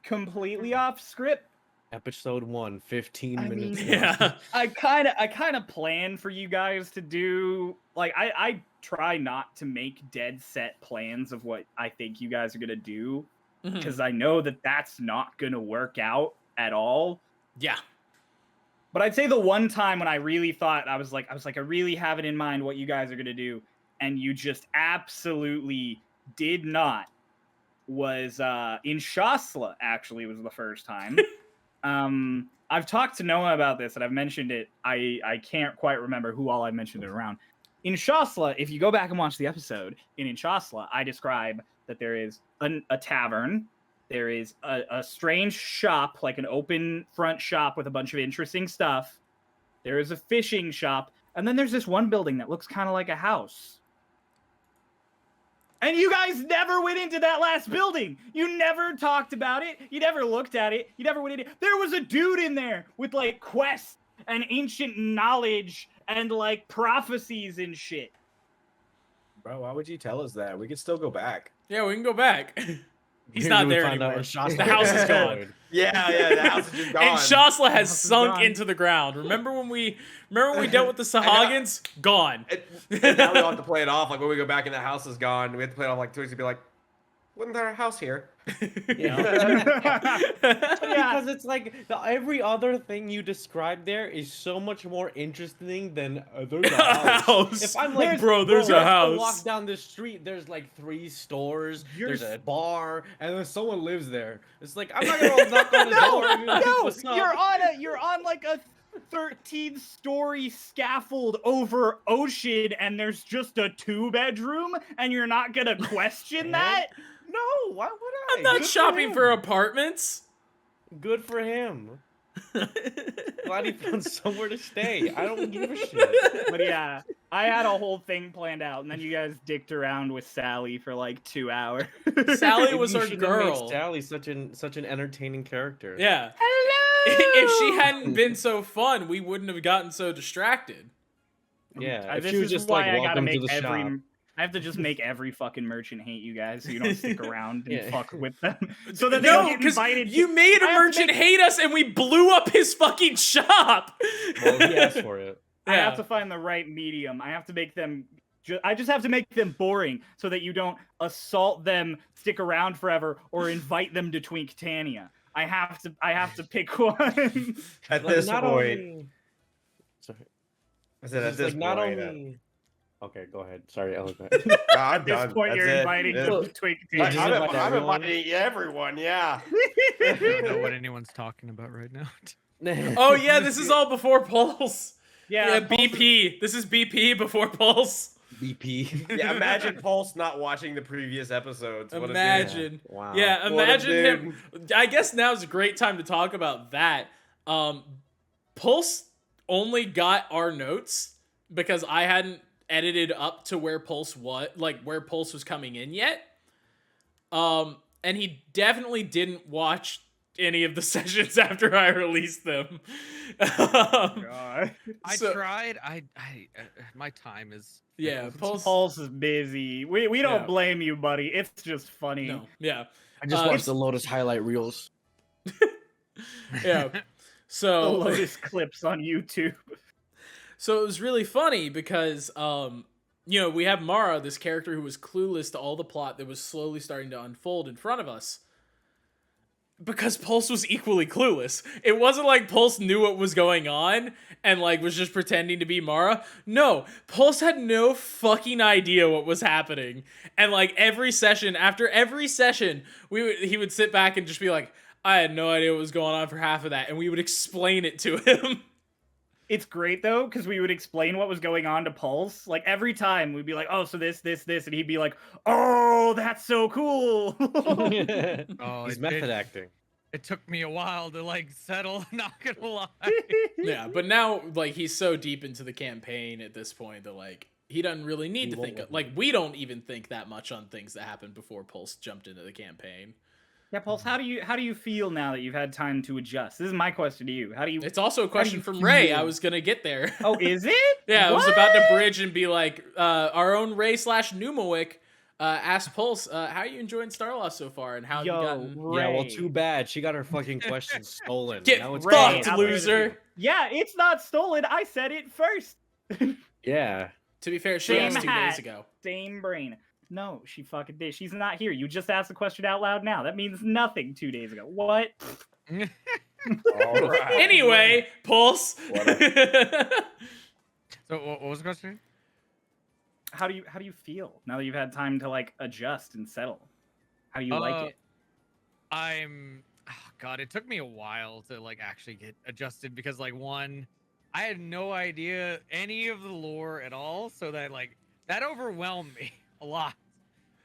Completely off script. Episode 1, 15 I minutes. mean, Yeah. I kind of plan for you guys to do, like, I try not to make dead set plans of what I think you guys are gonna do, because I know that that's not gonna work out at all. Yeah. But I'd say the one time when I really thought, I was like, I really have it in mind what you guys are gonna do, and you just absolutely did not, was in Shasla. Actually, was the first time. I've talked to Noah about this, and I've mentioned it. I can't quite remember who all I mentioned it around. In Shasla, if you go back and watch the episode, in Shasla, I describe that there is a tavern. There is a strange shop, like an open front shop with a bunch of interesting stuff. There is a fishing shop. And then there's this one building that looks kind of like a house. And you guys never went into that last building. You never talked about it. You never looked at it. You never went in it. There was a dude in there with, like, quests and ancient knowledge and, like, prophecies and shit. Bro, why would you tell us that? We could still go back. Yeah, we can go back. He's Here not we there find out anymore. Shasla The house is is gone. destroyed. Yeah, the house is just gone. And Shasla has House is sunk gone. into the ground. Remember when we dealt with the Sahagins? Gone. And now we all have to play it off. Like, when we go back and the house is gone, we have to play it off like 2 weeks and be like, wasn't there a house here? Because it's like every other thing you described there is so much more interesting than there's a house. House. If I'm like, Bro, there's a you have to house. walk down the street, there's like 3 stores, You're there's a bar, and then someone lives there. It's like I'm not gonna knock on the door. And be like, No, "What's up?" you're on like a 13-story scaffold over ocean, and there's just a 2-bedroom, and you're not gonna question that? No, why would I? I'm not Good shopping him. for apartments. Good for him. Glad he found somewhere to stay. I don't give a shit. But yeah, I had a whole thing planned out, and then you guys dicked around with Sally for like 2 hours. Sally Maybe was you our shouldn't have made girl. Sally such an entertaining character. Yeah. Hello. If she hadn't been so fun, we wouldn't have gotten so distracted. Yeah. If This she was is just why like, I gotta welcome to make the every. shop. I have to just make every fucking merchant hate you guys, so you don't stick around and Yeah. fuck with them, so that they No, don't get because invited. you made I a have to merchant make- hate us and we blew up his fucking shop. Well, he asked for it. I have to find the right medium. I have to make them. I just have to make them boring so that you don't assault them, stick around forever, or invite them to Twinktania. I have to pick one. At Like, this not point, only- Sorry. I said at It's this like not point, only. Okay, go ahead. Sorry, Ella. Go ahead. I'm At this done. point, you're That's it. inviting Yeah. them to Twinktania. just invite I'm everyone. inviting everyone, yeah. I don't know what anyone's talking about right now. Oh yeah, this is all before Pulse. Yeah, Pulse is- BP. This is BP before Pulse. BP. Yeah, imagine Pulse not watching the previous episodes. What a Imagine. Wow. Yeah, What a imagine him. I guess now's a great time to talk about that. Pulse only got our notes because I hadn't edited up to where Pulse was coming in yet. And he definitely didn't watch any of the sessions after I released them. God. I So- tried. My time is. Yeah, Pulse. Pulse is busy. We don't Yeah. blame you, buddy. It's just funny. No, yeah, I just Uh, watched the Lotus highlight reels. yeah. The So Lotus clips on YouTube. So it was really funny because, we have Mara, this character who was clueless to all the plot that was slowly starting to unfold in front of us. Because Pulse was equally clueless. It wasn't like Pulse knew what was going on and, was just pretending to be Mara. No, Pulse had no fucking idea what was happening. And, after every session, he would sit back and just be like, I had no idea what was going on for half of that. And we would explain it to him. It's great though, because we would explain what was going on to Pulse. Like every time we'd be like, oh, so this, and he'd be like, oh, that's so cool. Oh, He's it method did- acting. It took me a while to settle. Not gonna lie. Yeah, but now he's so deep into the campaign at this point that he doesn't really need to won't think let we don't even think that much on things that happened before Pulse jumped into the campaign. Yeah, Pulse, how do you feel now that you've had time to adjust? This is my question to you. How do you It's also a question you from Ray. I feel? was gonna get there. Oh, is it? Yeah, I was about to What? bridge and be like, our own Ray / Numawick asked Pulse, how are you enjoying Starlost so far, and how have you Yo, gotten... Yeah, well, Ray. too bad. She got her fucking question stolen. Get Now it's Ray, fucked, out chaos. loser! Yeah, it's not stolen. I said it first. Yeah. To be fair, she Same asked 2 hat. days ago. Same brain. No, she fucking did. She's not here. You just asked the question out loud now. That means nothing 2 days ago. What? All right. Anyway, Pulse. So what was the question? How do you feel now that you've had time to like adjust and settle? How do you like it? God, it took me a while to like actually get adjusted because like one, I had no idea any of the lore at all, so that overwhelmed me a lot.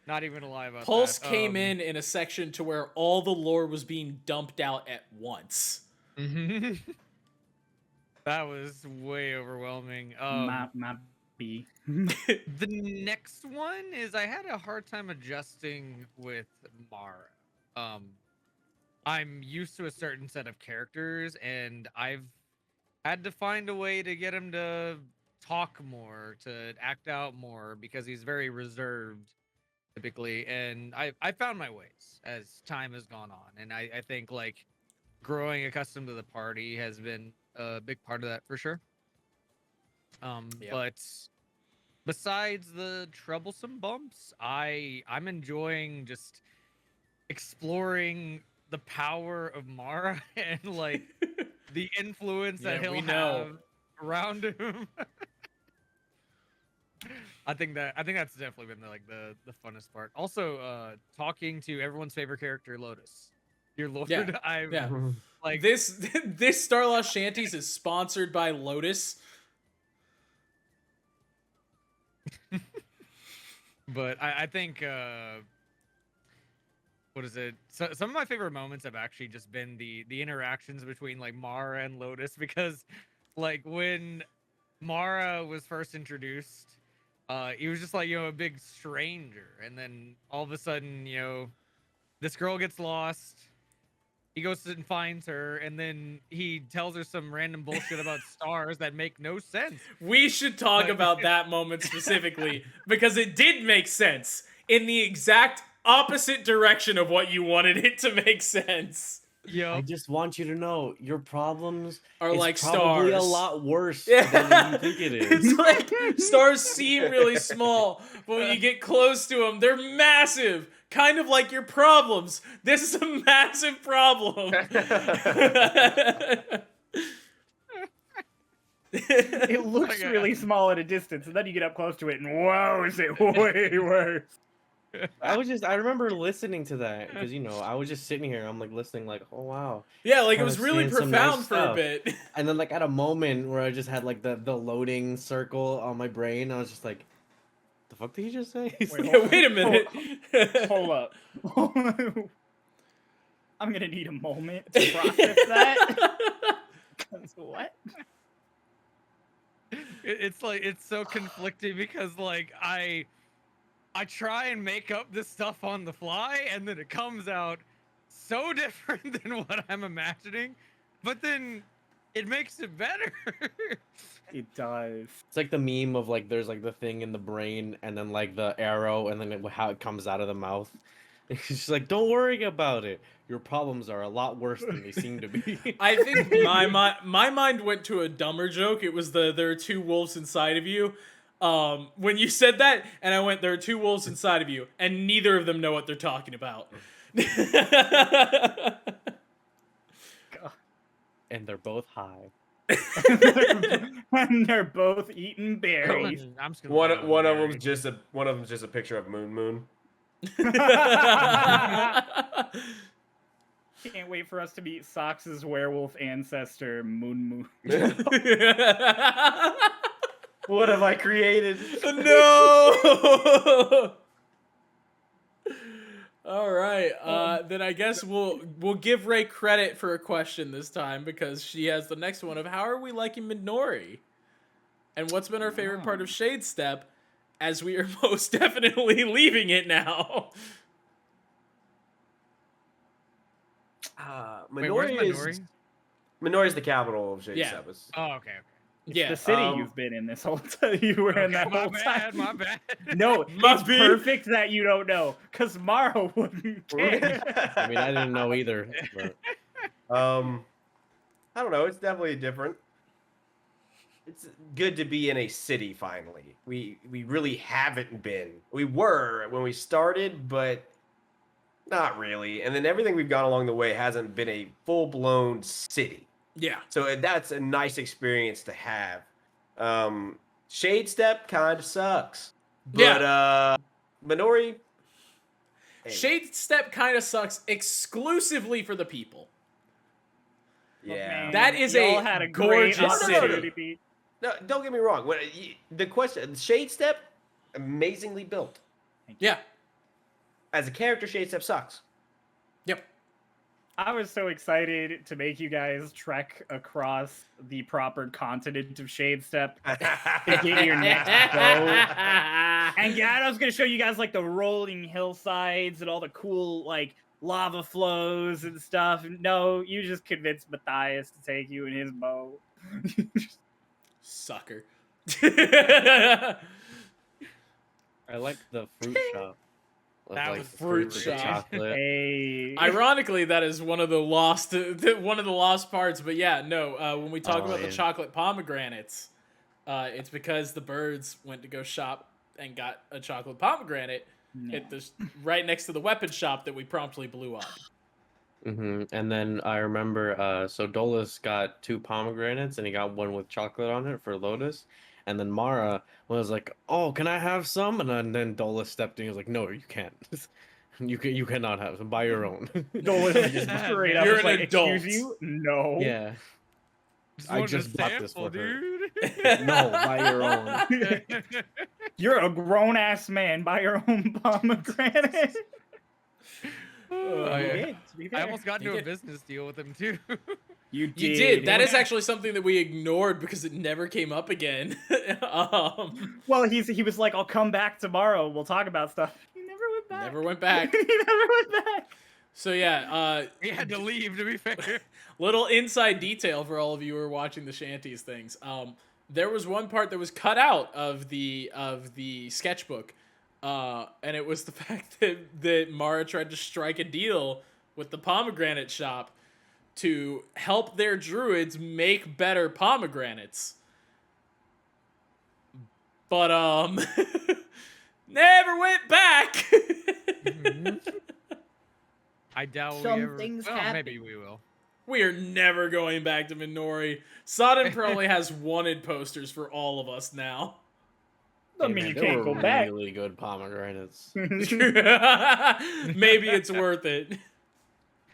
Not even to lie about Pulse that. came in a section to where all the lore was being dumped out at once. That was way overwhelming. My B. The next one is I had a hard time adjusting with Mara. I'm used to a certain set of characters, and I've had to find a way to get him to talk more, to act out more, because he's very reserved typically, and I found my ways as time has gone on, and I think like growing accustomed to the party has been a big part of that for sure. Yep. But besides the troublesome bumps, I'm enjoying just exploring the power of Mara and like the influence that Yeah, we he'll know. have around him. I think that's definitely been the funnest part. Also, talking to everyone's favorite character, Lotus. Your Lord, Yeah, I've yeah. like This Starlost Shanties is sponsored by Lotus. But I think what is it? So, some of my favorite moments have actually just been the interactions between like Mara and Lotus, because like when Mara was first introduced, he was just like, a big stranger, and then all of a sudden, this girl gets lost. He goes and finds her, and then he tells her some random bullshit about stars that make no sense. We should talk Like- about that moment specifically, because it did make sense in the exact opposite direction of what you wanted it to make sense. I just want you to know your problems Are is like probably stars. a lot worse Yeah. than you think it is. It's like stars seem really small, but when you get close to them, they're massive. Kind of like your problems. This is a massive problem. It looks Okay. really small at a distance, and then you get up close to it, and whoa, is it way worse? I remember listening to that because I was just sitting here. I'm like listening, like, oh wow. Yeah, like it Kinda was really seeing some profound nice for a stuff. bit. And then like at a moment where I just had like the loading circle on my brain, I was just like, the fuck did he just say? Yeah, wait a minute. Hold up. I'm gonna need a moment to process that. 'Cause what? It's like it's so conflicting because like I try and make up this stuff on the fly, and then it comes out so different than what I'm imagining, but then it makes it better. It does. It's like the meme of like there's like the thing in the brain and then like the arrow and then how it comes out of the mouth. It's just like, don't worry about it. Your problems are a lot worse than they seem to be. I think my mind went to a dumber joke. It was there are 2 wolves inside of you. When you said that, and I went, there are 2 wolves inside of you, and neither of them know what they're talking about. And they're both high. And they're both eating berries. I'm just gonna One leave it one of there. them's just a picture of Moon. Can't wait for us to meet Sox's werewolf ancestor, Moon. What have I created? No. All right. Then I guess we'll give Ray credit for a question this time, because she has the next one of how are we liking Midnori, and what's been our favorite part of Shade Step, as we are most definitely leaving it now. Wait, where's Minori is the capital of Shady Yeah. Step. Oh, okay. It's Yeah. the city um, you've been in this whole time. You were in that my whole bad, time. my bad. No, Must it's be. perfect that you don't know, because Mara wouldn't care. I mean, I didn't know either. But... I don't know. It's definitely different. It's good to be in a city finally. We really haven't been. We were when we started, but not really. And then everything we've gone along the way hasn't been a full-blown city. Yeah. So that's a nice experience to have. Shade Step kind of sucks. But Minori. Hey, Shade Step kind of sucks exclusively for the people. yeah. That is Y'all a had a gorgeous great city. opportunity. No, don't get me wrong. The question, Shade Step, amazingly built. Yeah. As a character, Shade Step sucks. Yep. I was so excited to make you guys trek across the proper continent of Shade Step to get your next boat. And yeah, I was gonna show you guys like the rolling hillsides and all the cool like lava flows and stuff. No, you just convinced Matthias to take you in his boat. Sucker. I like the fruit shop. With, That like, was the fruit with the shop. chocolate. Hey. Ironically, that is one of the lost parts. But yeah, no. When we talk Oh, about the yeah. chocolate pomegranates, it's because the birds went to go shop and got a chocolate pomegranate at the right next to the weapon shop that we promptly blew up. And then I remember, so Dolus got 2 pomegranates, and he got one with chocolate on it for Lotus. And then Mara was like, "Oh, can I have some?" And then Dolus stepped in. He was like, "No, you can't. You cannot have some. Buy your own." Dolan just straight up You're was an like, adult. "Excuse you? No." Yeah. I wanted just a bought this sample, for her. dude. No, buy your own. You're a grown ass man. Buy your own pomegranate. Oh, You yeah. did, to be I fair. almost got You into a did. business deal with him too. You You did. did. That is Yeah. actually something that we ignored because it never came up again. Well, he was like, "I'll come back tomorrow. We'll talk about stuff." He never went back. Never went back. He never went back. So yeah, He had to leave, to be fair. little inside detail for all of you who are watching the Shanties things. There was one part that was cut out of the sketchbook, and it was the fact that Mara tried to strike a deal with the pomegranate shop to help their druids make better pomegranates. But never went back. I doubt Some we ever. things well, happen. maybe we will. We are never going back to Minori. Sodden probably has wanted posters for all of us now. I Hey, mean, man, you they can't were go back. really good pomegranates. Maybe it's worth it.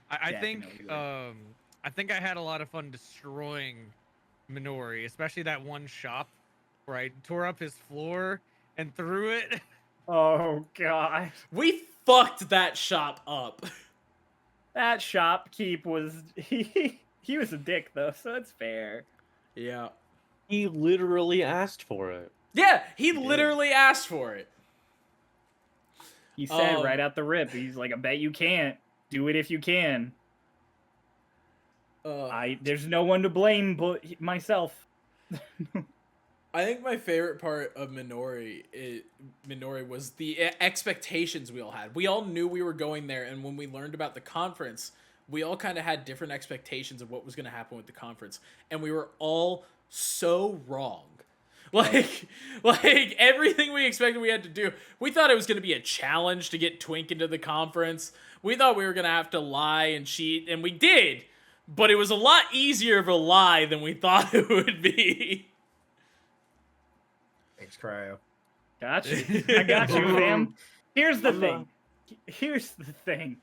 I think Definitely. I think I had a lot of fun destroying Minori, especially that one shop where I tore up his floor and threw it. Oh god, We fucked that shop up. that shopkeep was he was a dick though, so it's fair. Yeah. He literally asked for it. Yeah, he literally asked for it. He said Oh. right out the rip, he's like, "I bet you can't do it if you can." There's no one to blame but myself. I think my favorite part of Minori was the expectations we all had. We all knew we were going there, and when we learned about the conference, we all kind of had different expectations of what was going to happen with the conference, and we were all so wrong. Like everything we expected we had to do. We thought it was going to be a challenge to get Twink into the conference. We thought we were going to have to lie and cheat, and we did. But it was a lot easier of a lie than we thought it would be. Thanks, Cryo. Got you. I got you, fam. Here's the thing.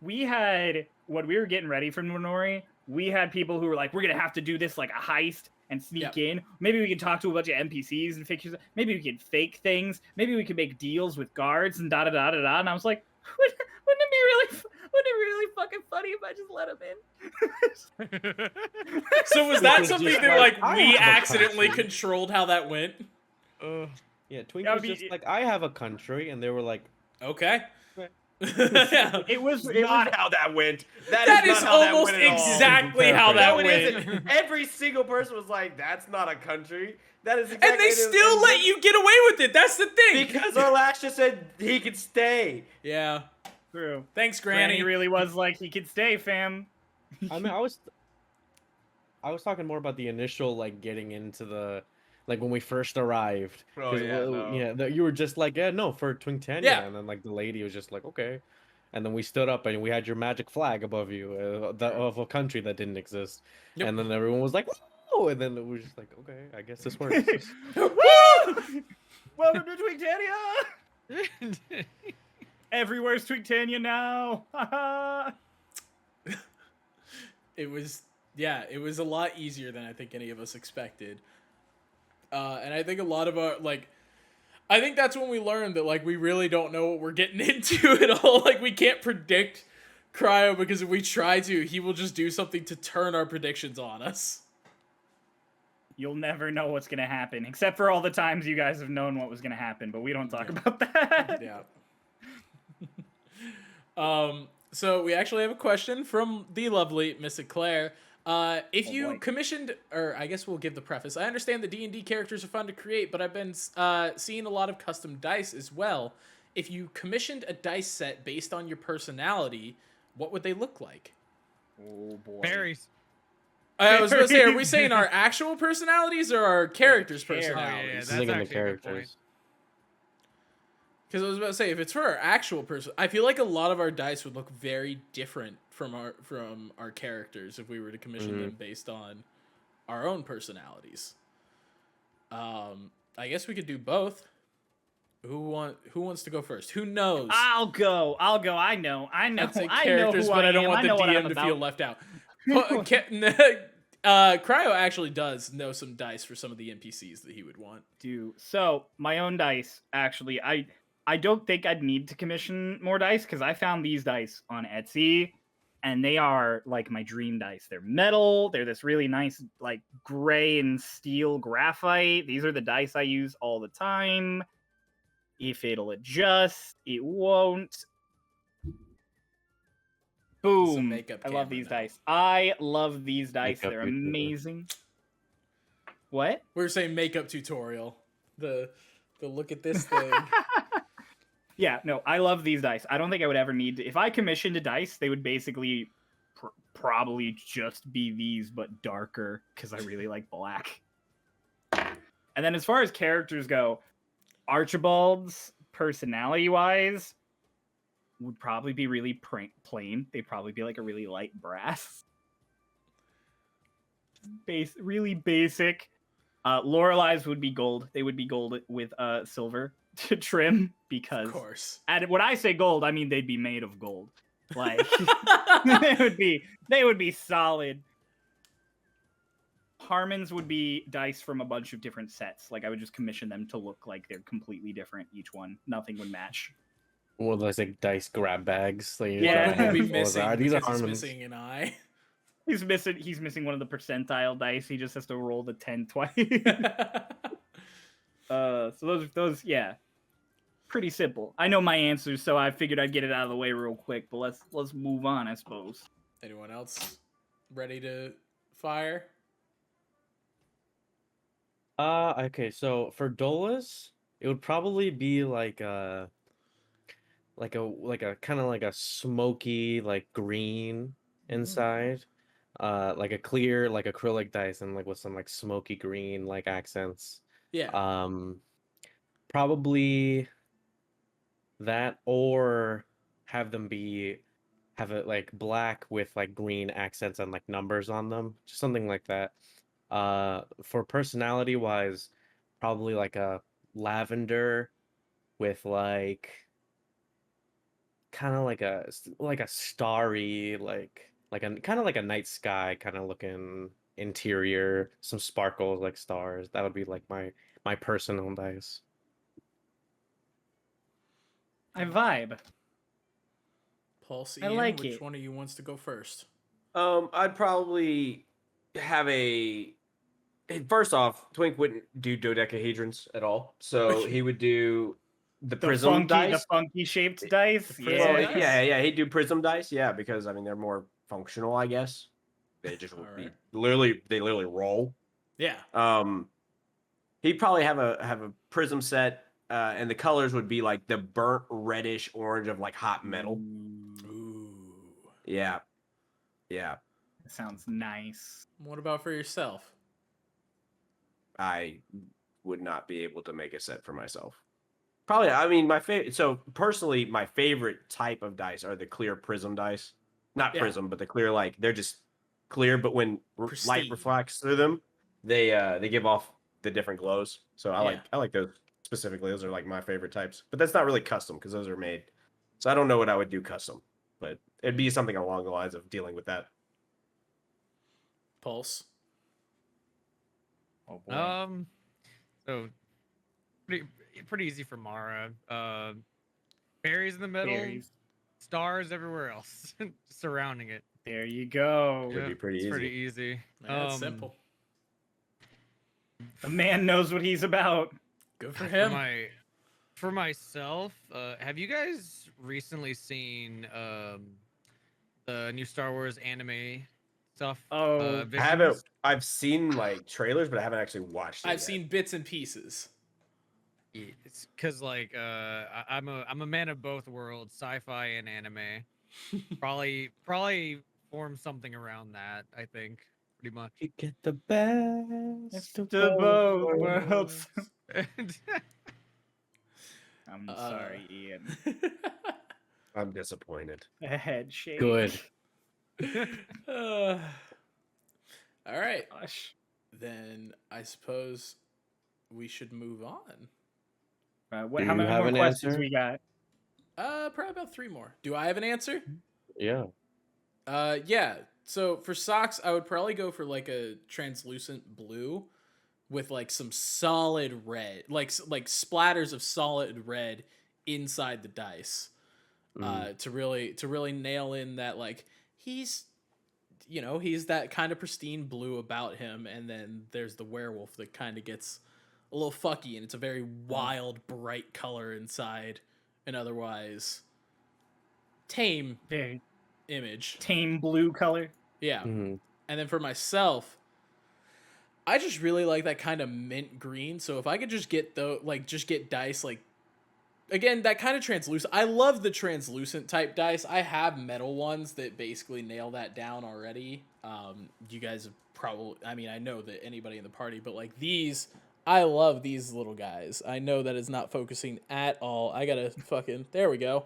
We had, when we were getting ready for Minori, we had people who were like, we're going to have to do this like a heist and sneak in. Maybe we can talk to a bunch of NPCs and fix. Maybe we can fake things. Maybe we can make deals with guards and da-da-da-da-da. And I was like, wouldn't it be really fucking funny if I just let him in? So was that Twink was something just that like, like "I we have a accidentally country." controlled how that went? Yeah, Twink That was would be- just like, "I have a country," and they were like, Okay. Yeah. It was Not how that went. That not is how that almost went at all. exactly how that No, it went. isn't. Every single person was like, "That's not a country." That is exactly. And they still let you get away with it. That's the thing. because Arlasha said he could stay. Yeah. true. Thanks, Granny Granny. really was like, he could stay, fam. I mean, I was talking more about the initial like getting into the like when we first arrived. Oh, 'Cause, yeah, no. you were just like, yeah, no, for Twinktania, Yeah. and then like the lady was just like, okay, and then we stood up and we had your magic flag above you of a country that didn't exist, Yep. and then everyone was like, oh, and then it was just like, okay, I guess this works. Woo! Welcome to Twigtania! Everywhere's Twigtania now! It was a lot easier than I think any of us expected. And I think a lot of our I think that's when we learned that like we really don't know what we're getting into at all. Like we can't predict Cryo because if we try to, he will just do something to turn our predictions on us. You'll never know what's gonna happen, except for all the times you guys have known what was gonna happen, but we don't talk about that. Yeah. So we actually have a question from the lovely Miss Claire. If Oh, you boy. commissioned, or I guess we'll give the preface. I understand the D&D characters are fun to create, but I've been seeing a lot of custom dice as well. If you commissioned a dice set based on your personality, what would they look like? Oh boy. Berries. I was going to say, are we saying our actual personalities or our characters' Characters. personalities? Oh, yeah, that's Thinking the actually a good point. characters. Because I was about to say, if it's for our actual person, I feel like a lot of our dice would look very different from our characters if we were to commission them based on our own personalities. I guess we could do both. Who wants to go first? Who knows? I'll go. I know. I'd say I characters, know who but I don't am. want the know what I'm DM to about. feel left out. Cryo actually does know some dice for some of the NPCs that he would want. So my own dice, actually, I don't think I'd need to commission more dice because I found these dice on Etsy, and they are like my dream dice. They're metal. They're this really nice like gray and steel graphite. These are the dice I use all the time. If it'll adjust, it won't. Boom. makeup I love camera these now. dice. I love these dice. Makeup They're YouTuber. amazing. What? We were saying makeup tutorial. The look at this thing. Yeah, no, I love these dice. I don't think I would ever need to. If I commissioned a dice, they would basically probably just be these, but darker, because I really like black. And then as far as characters go, Archibald's personality-wise would probably be really plain. They'd probably be like a really light brass. Really basic. Lorelei's would be gold. They would be gold with silver to trim because Of course. and when I say gold, I mean they'd be made of gold. Like they would be solid. Harmon's would be dice from a bunch of different sets. Like I would just commission them to look like they're completely different each one. Nothing would match. Well, those like dice grab bags. Like, you Yeah. grab He'll be handfuls. missing These are because he's Harmons. missing an eye. He's missing one of the percentile dice. He just has to roll the 10 twice. So those yeah. Pretty simple. I know my answers, so I figured I'd get it out of the way real quick, but let's move on, I suppose. Anyone else ready to fire? Okay, so for Dolus, it would probably be like a kind of like a smoky like green inside. Like a clear like acrylic dice and like with some like smoky green like accents. Yeah. Probably that, or have it like black with like green accents and like numbers on them, just something like that. For personality wise, probably like a lavender with like kind of like a starry like a kind of like a night sky kind of looking interior, some sparkles like stars. That would be like my personal dice. I vibe. Pulse I Ian, like which it. one of you wants to go first? I'd probably have first off, Twink wouldn't do dodecahedrons at all. So he would do the The prism dice. the funky shaped dice. prism Yeah. dice? Yeah. He'd do prism dice. Yeah, because I mean they're more functional, I guess. They just Alright. they literally roll. Yeah. He'd probably have a prism set, and the colors would be like the burnt reddish orange of like hot metal. Ooh. Yeah. Yeah. That sounds nice. What about for yourself? I would not be able to make a set for myself. Probably, I mean, my favorite. So personally, my favorite type of dice are the clear prism dice. Not Yeah. prism, but the clear, like they're just clear, but when light Pristine. reflects through them, they give off the different glows. So I Yeah. like those specifically. Those are like my favorite types. But that's not really custom because those are made. So I don't know what I would do custom, but it'd be something along the lines of dealing with that. Pulse. Oh boy. So pretty easy for Mara. Berries in the middle, Berries. stars everywhere else surrounding it. There you go. Would be pretty it's easy. Pretty easy. That's simple. The man knows what he's about. Good for him. For myself, have you guys recently seen the new Star Wars anime stuff? Oh, I haven't. Visions? I've seen like trailers, but I haven't actually watched it. I've yet. seen bits and pieces. Yeah, it's because like I'm a man of both worlds, sci-fi and anime. probably form something around that. I think pretty much. You get the best of the both both worlds. worlds. I'm sorry, Ian. I'm disappointed. A head shake. Good. All right. Gosh. Then I suppose we should move on. What? Do How you many have more an questions answer? we got? Probably about 3 more. Do I have an answer? Yeah. Yeah. So for socks, I would probably go for like a translucent blue with like some solid red, like splatters of solid red inside the dice, to really nail in that like he's that kind of pristine blue about him, and then there's the werewolf that kind of gets a little fucky, and it's a very wild, bright color inside an otherwise tame Very image. tame blue color. Yeah. Mhm. And then for myself, I just really like that kind of mint green. So if I could just get dice like, again, that kind of translucent. I love the translucent type dice. I have metal ones that basically nail that down already. You guys have probably, I mean, I know that anybody in the party, but like these, I love these little guys. I know that it's not focusing at all. I gotta fucking, there we go.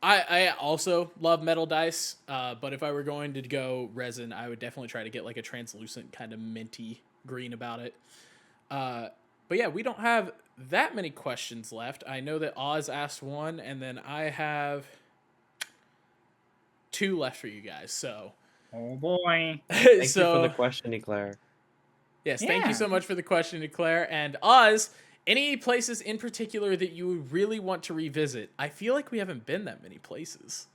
I also love metal dice, but if I were going to go resin, I would definitely try to get like a translucent kind of minty green about it. But yeah, we don't have that many questions left. I know that Oz asked one, and then I have 2 left for you guys. So, Oh boy. Thank you for the question, Eclair. yes, thank Yeah. you so much for the question, Claire. And Oz, any places in particular that you really want to revisit? I feel like we haven't been that many places.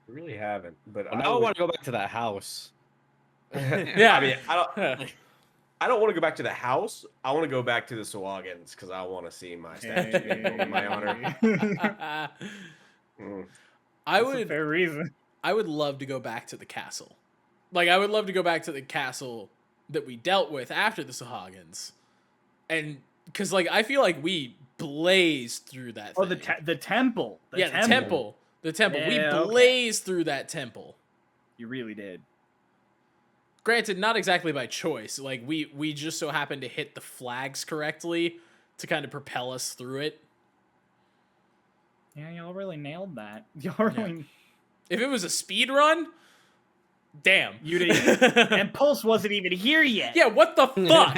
I really haven't, but Well, now I want to go back to that house. Yeah. I mean, I don't want to go back to the house. I want to go back to the Sawagans because I want to see my statue in my honor. Mm. I That's a would fair reason. I would love to go back to the castle. Like, I would love to go back to the castle that we dealt with after the Sahagins. And, because, like, I feel like we blazed through that Oh, thing. the temple. The temple. The temple. Yeah, We okay. blazed through that temple. You really did. Granted, not exactly by choice. Like, we just so happened to hit the flags correctly to kind of propel us through it. Yeah, y'all really nailed that. Y'all really. If it was a speed run, damn. You did. And Pulse wasn't even here yet. Yeah, what the fuck?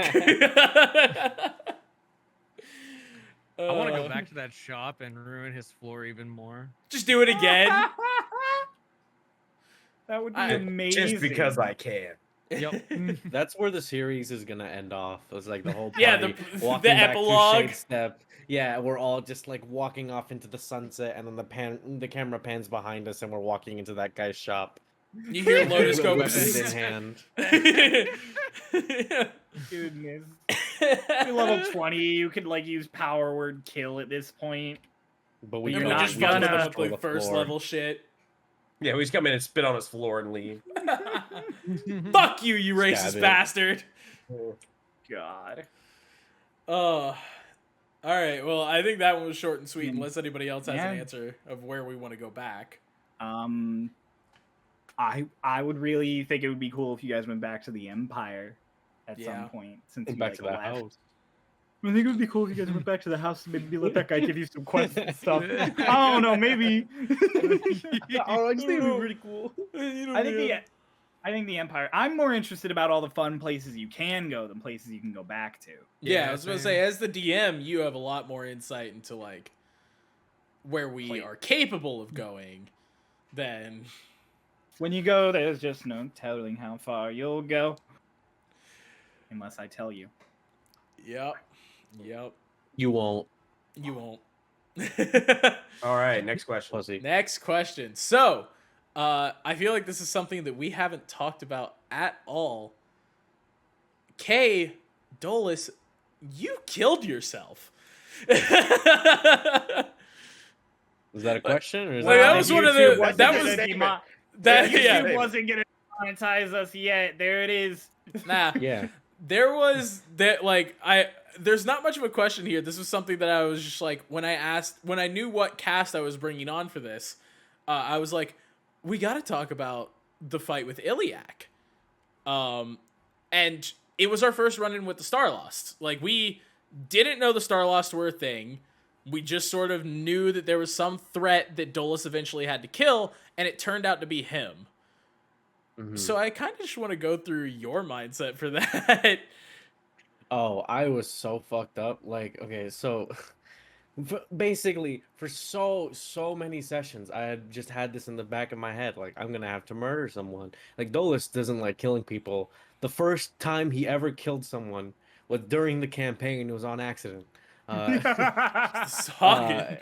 I want to go back to that shop and ruin his floor even more. Just do it again. That would be I- amazing. Just because I can. Yep. That's where the series is gonna end off. It's like the whole party Yeah, the walking back epilogue. through Shade Step. Yeah, we're all just like walking off into the sunset, and then the camera pans behind us, and we're walking into that guy's shop. You hear Lotus with go. weapons in hand. Goodness. You're level 20. You could like use power word kill at this point. But we You're And we not just fuck with gonna- them with like first level shit. Yeah, we just come in and spit on his floor and leave. Fuck you, you Stab racist it. bastard. God. All right. Well, I think that one was short and sweet. Unless anybody else has an Yeah. answer of where we want to go back. I would really think it would be cool if you guys went back to the Empire at Yeah. some point since And you back like to the left. house. I think it would be cool if you guys went back to the house and maybe let that guy give you some quests and stuff. I don't know, maybe. Oh, I just think it'd be pretty cool. I think the Empire. I'm more interested about all the fun places you can go than places you can go back to. Yeah, Yeah, I was going to say, as the DM, you have a lot more insight into like where we are capable of going than. When you go, there's just no telling how far you'll go, unless I tell you. Yep. You won't. You won't. All right, next question. Pussy. Next question. So, I feel like this is something that we haven't talked about at all. Kay, Dolus, you killed yourself. Is that a question? Or is Like, that that was one of the. That was. segment. That, YouTube yeah. wasn't gonna monetize us yet. There it is. Nah. Yeah. There was that like there's not much of a question here. This was something that I was just like when I knew what cast I was bringing on for this, I was like, we got to talk about the fight with Iliac. And it was our first run-in with the Starlost. Like, we didn't know the Starlost were a thing. We just sort of knew that there was some threat that Dolus eventually had to kill, and it turned out to be him. Mhm. So I kind of just want to go through your mindset for that. Oh, I was so fucked up. Like, okay, so basically for so many sessions, I had just had this in the back of my head. Like, I'm gonna have to murder someone. Like, Dolus doesn't like killing people. The first time he ever killed someone was during the campaign. It was on accident. Sogging.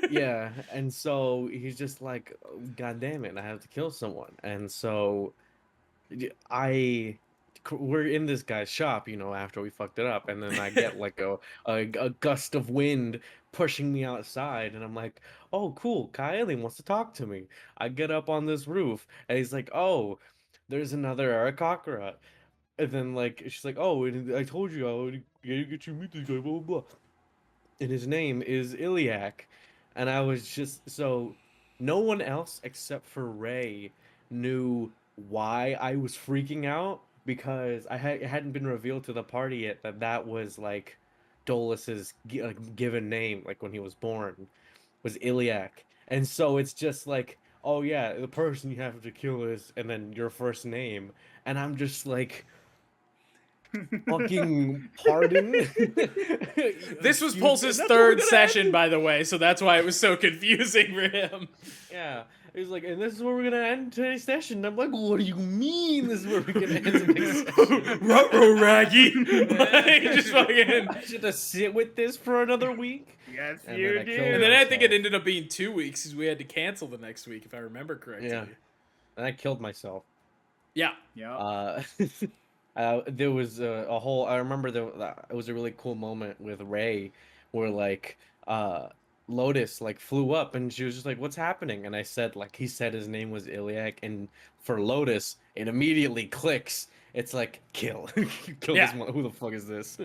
Yeah, and so he's just like, God damn it, I have to kill someone. And so we're in this guy's shop, after we fucked it up, and then I get like a gust of wind pushing me outside, and I'm like, oh cool, Kylie wants to talk to me. I get up on this roof, and he's like, oh, there's another Arakakra. And then like she's like, oh, I told you I would get you meet this guy, blah blah blah. And his name is Iliac. And I was just so no one else except for Ray knew why I was freaking out, because it hadn't been revealed to the party yet that was like Dolus's given name, like when he was born, was Iliac. And so it's just like, oh yeah, the person you have to kill is, and then your first name. And I'm just like, fucking pardon. This was Excuse- Pulse's that's what we're third gonna session, end? by the way, so that's why it was so confusing for him. Yeah, he was like, and this is where we're gonna end today's session. I'm like, what do you mean this is where we're gonna end today's session? Ruh-roh, Raggy. Like, just fucking. I should have sit with this for another week. Yes, And you then I do. killed And then I think it myself. ended up being 2 weeks because we had to cancel the next week, if I remember correctly. Yeah. And I killed myself. Yeah. Yeah. There was a whole. I remember it was a really cool moment with Ray, where like Lotus like flew up and she was just like, "What's happening?" And I said like he said his name was Iliac, and for Lotus it immediately clicks. It's like kill, kill Yeah. this one. Who the fuck is this?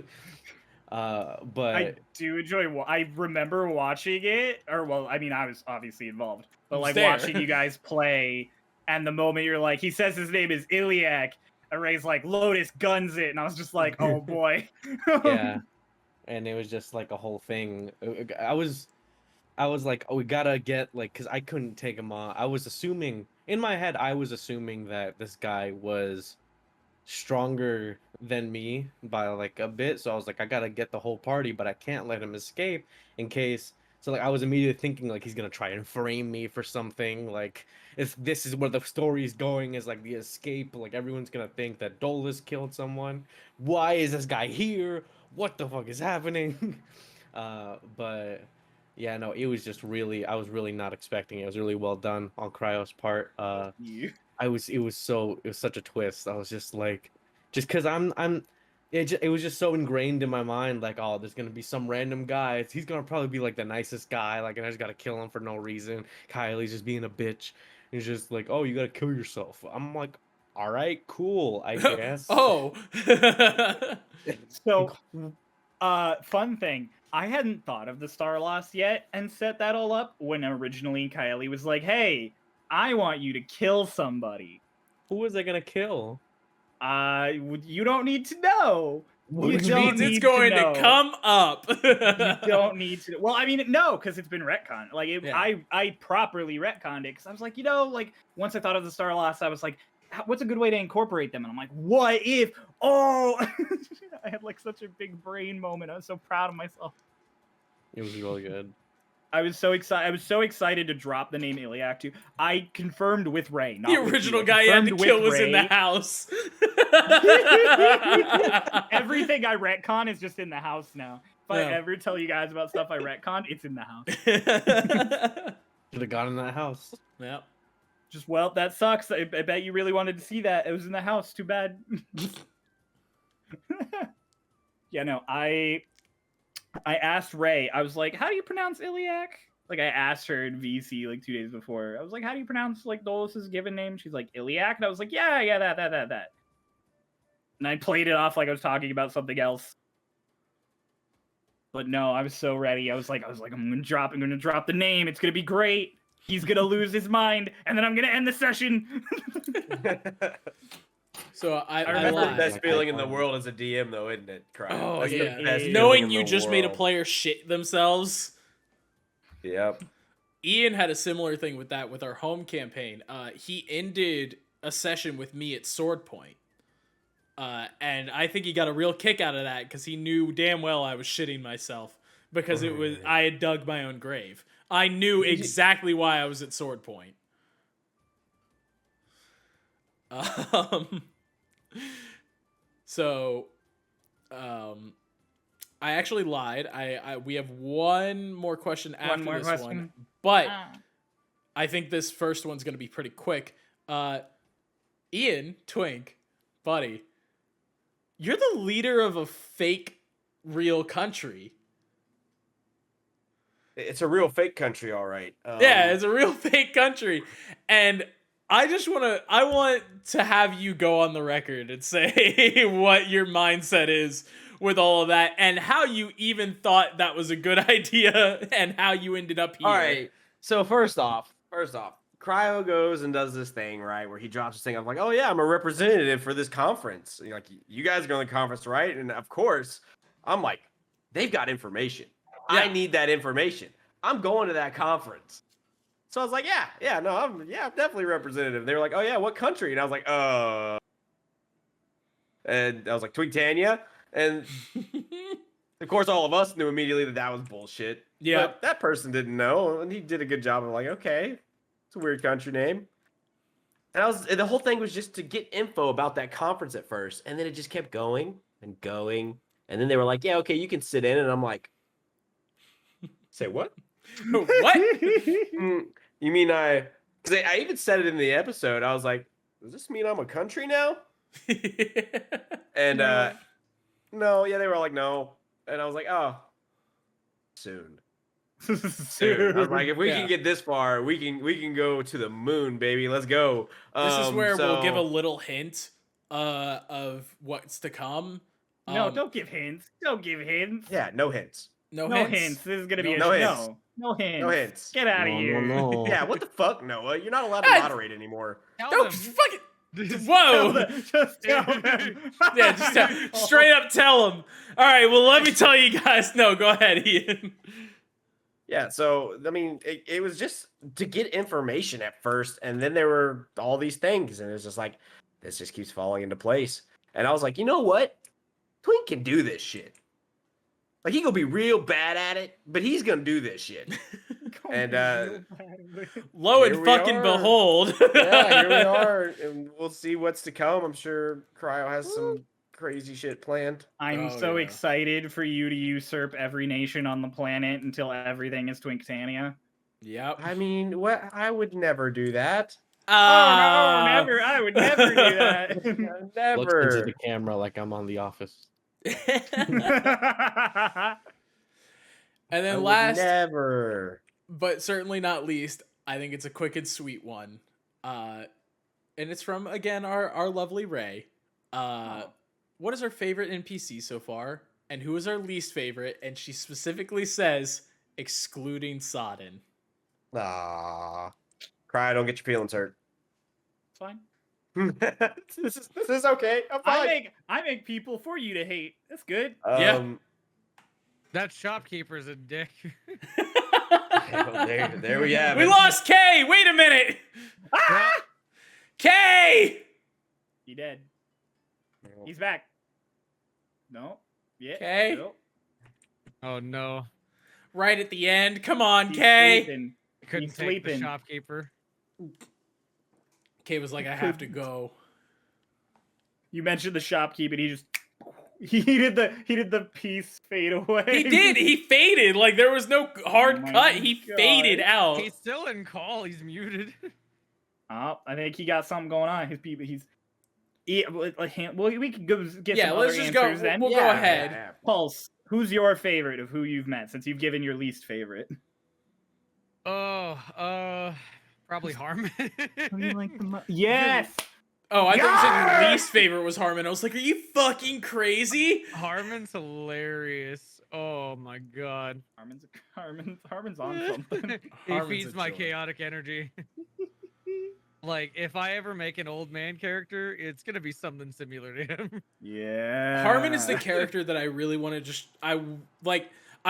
But I do enjoy. I remember watching it, or well, I mean, I was obviously involved, but like There. watching you guys play, and the moment you're like, he says his name is Iliac, and Ray's like, Lotus guns it, and I was just like, oh boy. yeah, and it was just like a whole thing. I was like, oh, we gotta get like, because I couldn't take him on. I was assuming in my head, I was assuming that this guy was stronger than me by like a bit, so I was like, I gotta get the whole party, but I can't let him escape in case. So like I was immediately thinking like he's gonna try and frame me for something, like if this is where the story's going, is like the escape, like everyone's gonna think that Dolus killed someone. Why is this guy here? What the fuck is happening? But yeah, no, it was just really, I was really not expecting it. It was really well done on Cryo's part. You. It was such a twist. I was just like, just because I'm it was just so ingrained in my mind, like, oh, there's gonna be some random guy. He's gonna probably be like the nicest guy, like, and I just gotta kill him for no reason. Kylie's just being a bitch. He's just like, oh, you gotta kill yourself. I'm like, all right, cool, I guess. Oh. So, fun thing, I hadn't thought of the Starlost yet and set that all up when originally Kylie was like, hey, I want you to kill somebody. Who was I gonna kill? You don't need to know. Which don't means it's need to going to know. come up. You don't need to. Well, I mean, no, because it's been retconned. Like, Yeah. I properly retconned it because I was like, like once I thought of the Starlost, I was like, what's a good way to incorporate them? And I'm like, what if? Oh, I had like such a big brain moment. I was so proud of myself. It was really good. I was so excited. I was so excited to drop the name Iliac too. I confirmed with Ray. Not The with original you. guy you had to Confirmed kill with was in the Ray. house. Everything I retcon is just in the house now. If I Yeah. ever tell you guys about stuff I retconned, it's in the house. Should have gone in that house. Yep. Just, well, that sucks. I bet you really wanted to see that. It was in the house. Too bad. Yeah, no, I asked Ray. I was like, how do you pronounce Iliac? Like, I asked her in VC like 2 days before. I was like, how do you pronounce like Dolus's given name? She's like, Iliac. And I was like, yeah, that. And I played it off like I was talking about something else. But no, I was so ready. I was like, I'm gonna drop the name. It's gonna be great. He's gonna lose his mind, and then I'm gonna end the session. So I That's the lied. best Like, feeling in icon. the world as a DM, though, isn't it? Cry. Oh, That's the yeah. best feeling Knowing in you the just made a world. player shit themselves. Yep. Ian had a similar thing with that with our home campaign. He ended a session with me at sword point. And I think he got a real kick out of that because he knew damn well I was shitting myself because I had dug my own grave. I knew exactly why I was at sword point. So, I actually lied. We have one more question after this one, but I think this first one's gonna be pretty quick. Ian, Twink, buddy, you're the leader of a fake, real country. It's a real fake country, all right. Yeah, it's a real fake country, and I want to have you go on the record and say what your mindset is with all of that, and how you even thought that was a good idea, and how you ended up here. All right. So first off, Cryo goes and does this thing, right, where he drops this thing. I'm like, oh yeah, I'm a representative for this conference. You're like, you guys are going to the conference, right? And of course, I'm like, they've got information. Yeah. I need that information. I'm going to that conference. So I was like, I'm definitely representative. They were like, oh yeah, what country? And I was like, and I was like, Twigtania. And of course, all of us knew immediately that was bullshit. Yeah. But that person didn't know, and he did a good job of like, okay, it's a weird country name. And the whole thing was just to get info about that conference at first, and then it just kept going and going. And then they were like, yeah, okay, you can sit in. And I'm like, say what? What? You mean because I even said it in the episode. I was like, does this mean I'm a country now? And no, yeah, they were all like, no. And I was like, oh, soon. I was like, if we can get this far, we can go to the moon, baby. Let's go. This is where we'll give a little hint of what's to come. No, don't give hints. Don't give hints. Yeah, no hints. No No hints. hints. This is gonna be No a hints. No hints. No hints. Get out of No, here. no. Yeah, what the fuck, Noah? You're not allowed to Hey. moderate anymore. Tell Don't them. fucking. Tell Whoa. them. Just tell them. Yeah, just straight up tell them. All right, well, let me tell you guys. No, go ahead, Ian. Yeah, so I mean, it was just to get information at first, and then there were all these things, and it was just like, this just keeps falling into place. And I was like, you know what? Twink can do this shit. Like, he gonna be real bad at it, but he's gonna do this shit. And Lo Here and we fucking are. behold. yeah, here we are, and we'll see what's to come. I'm sure Cryo has some crazy shit planned. I'm Oh, so yeah. excited for you to usurp every nation on the planet until everything is Twinktania. Yep. I mean, what? I would never do that. Oh no, never! I would never do that. Looks into Never. the camera like I'm on The Office. And I then would last, never. but certainly not least, I think it's a quick and sweet one. And it's from, again, our lovely Ray. What is our favorite NPC so far? And who is our least favorite? And she specifically says, excluding Sodden. Ah, cry. Don't get your feelings hurt. It's fine. This is okay. I'm fine. I make people for you to hate. That's good. Yeah. That shopkeeper's a dick. There we have We it. lost Kay! Wait a minute! Ah! Kay! He dead. He's back. No. Yeah. Okay. No. Oh no. Right at the end. Come on, He's Kay! sleeping. Couldn't He's take the sleeping. shopkeeper. Kay was like, I have to go. You mentioned the shopkeep, and he did the piece fade away. He did. He faded. Like, there was no hard Oh my cut. He God. faded out. He's still in call. He's muted. Oh, I think he got something going on. Well, we can go get Yeah, some let's other just go. answers then. We'll go Yeah. ahead. Pulse, who's your favorite of who you've met since you've given your least favorite? Probably Harmon. Yes. Oh, I thought you said your Yes! least favorite was Harmon. I was like, are you fucking crazy? Harmon's hilarious. Oh my god. Harmon's on something. He Harmon's feeds a my joy. chaotic energy. Like, if I ever make an old man character, it's gonna be something similar to him. Yeah. Harmon is the character that I really want to just... I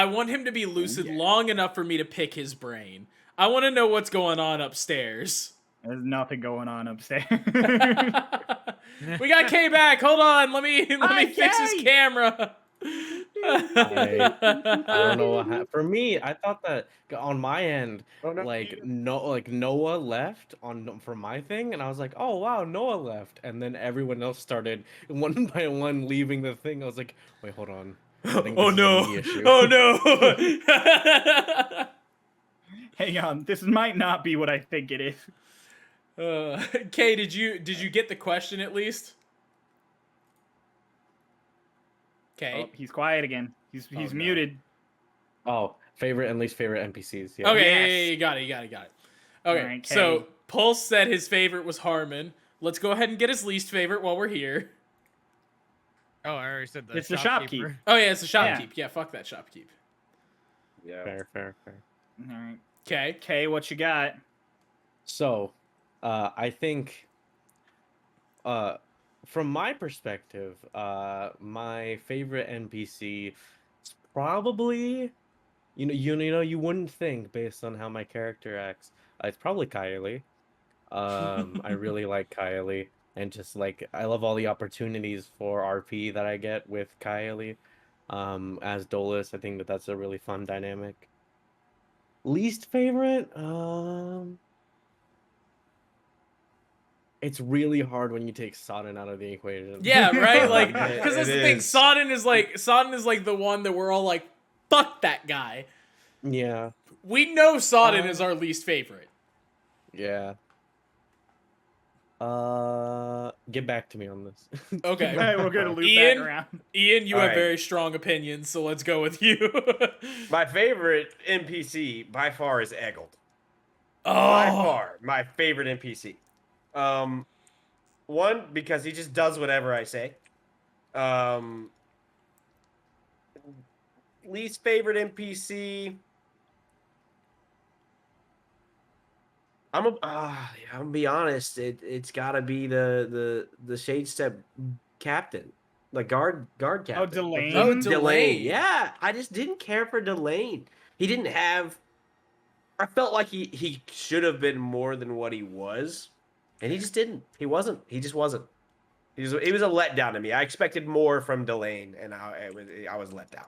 want him to be lucid long enough for me to pick his brain. I want to know what's going on upstairs. There's nothing going on upstairs. We got Kay back. Hold on. Let me Hi, fix his Kay! camera. I don't know what happened. For me, I thought that on my end, Oh, no. like Noah left for my thing, and I was like, oh wow, Noah left, and then everyone else started one by one leaving the thing. I was like, wait, hold on. I think Oh this is a no. me issue. Oh no. Hang on, this might not be what I think it is. Kay, did you get the question at least? Okay. Oh, he's quiet again. He's no. muted. Oh, favorite and least favorite NPCs. Yeah. Okay, Yes. you got it. Okay, Alright, so Kay. Pulse said his favorite was Harmon. Let's go ahead and get his least favorite while we're here. Oh, I already said that. It's the shopkeep. Oh yeah, it's the shopkeep. Yeah, fuck that shopkeep. Yeah. Fair. All right. Okay. Okay, what you got? So, I think, from my perspective, my favorite NPC is probably, you wouldn't think based on how my character acts. It's probably Kylie. I really like Kylie, and just like I love all the opportunities for RP that I get with Kylie. As Dolus, I think that's a really fun dynamic. Least favorite, it's really hard when you take Sodden out of the equation. Yeah, right. Like, It- because that's it the thing. is. Sodden is like the one that we're all like, fuck that guy. Yeah. We know Sodden is our least favorite. Yeah. Get back to me on this. Okay. Hey, we're gonna loop Ian? back around. Ian, you All have right. very strong opinions, so let's go with you. My favorite NPC by far is Eggled. By Oh, far, my favorite NPC. One, because he just does whatever I say. Least favorite NPC. I'm gonna be honest. It's gotta be the Shade Step captain, the guard captain. Oh, Delane. Oh, Delane. Delane. Yeah, I just didn't care for Delane. He didn't have. I felt like he should have been more than what he was, and he just didn't. He wasn't. He just wasn't. He was a letdown to me. I expected more from Delane, and I was let down.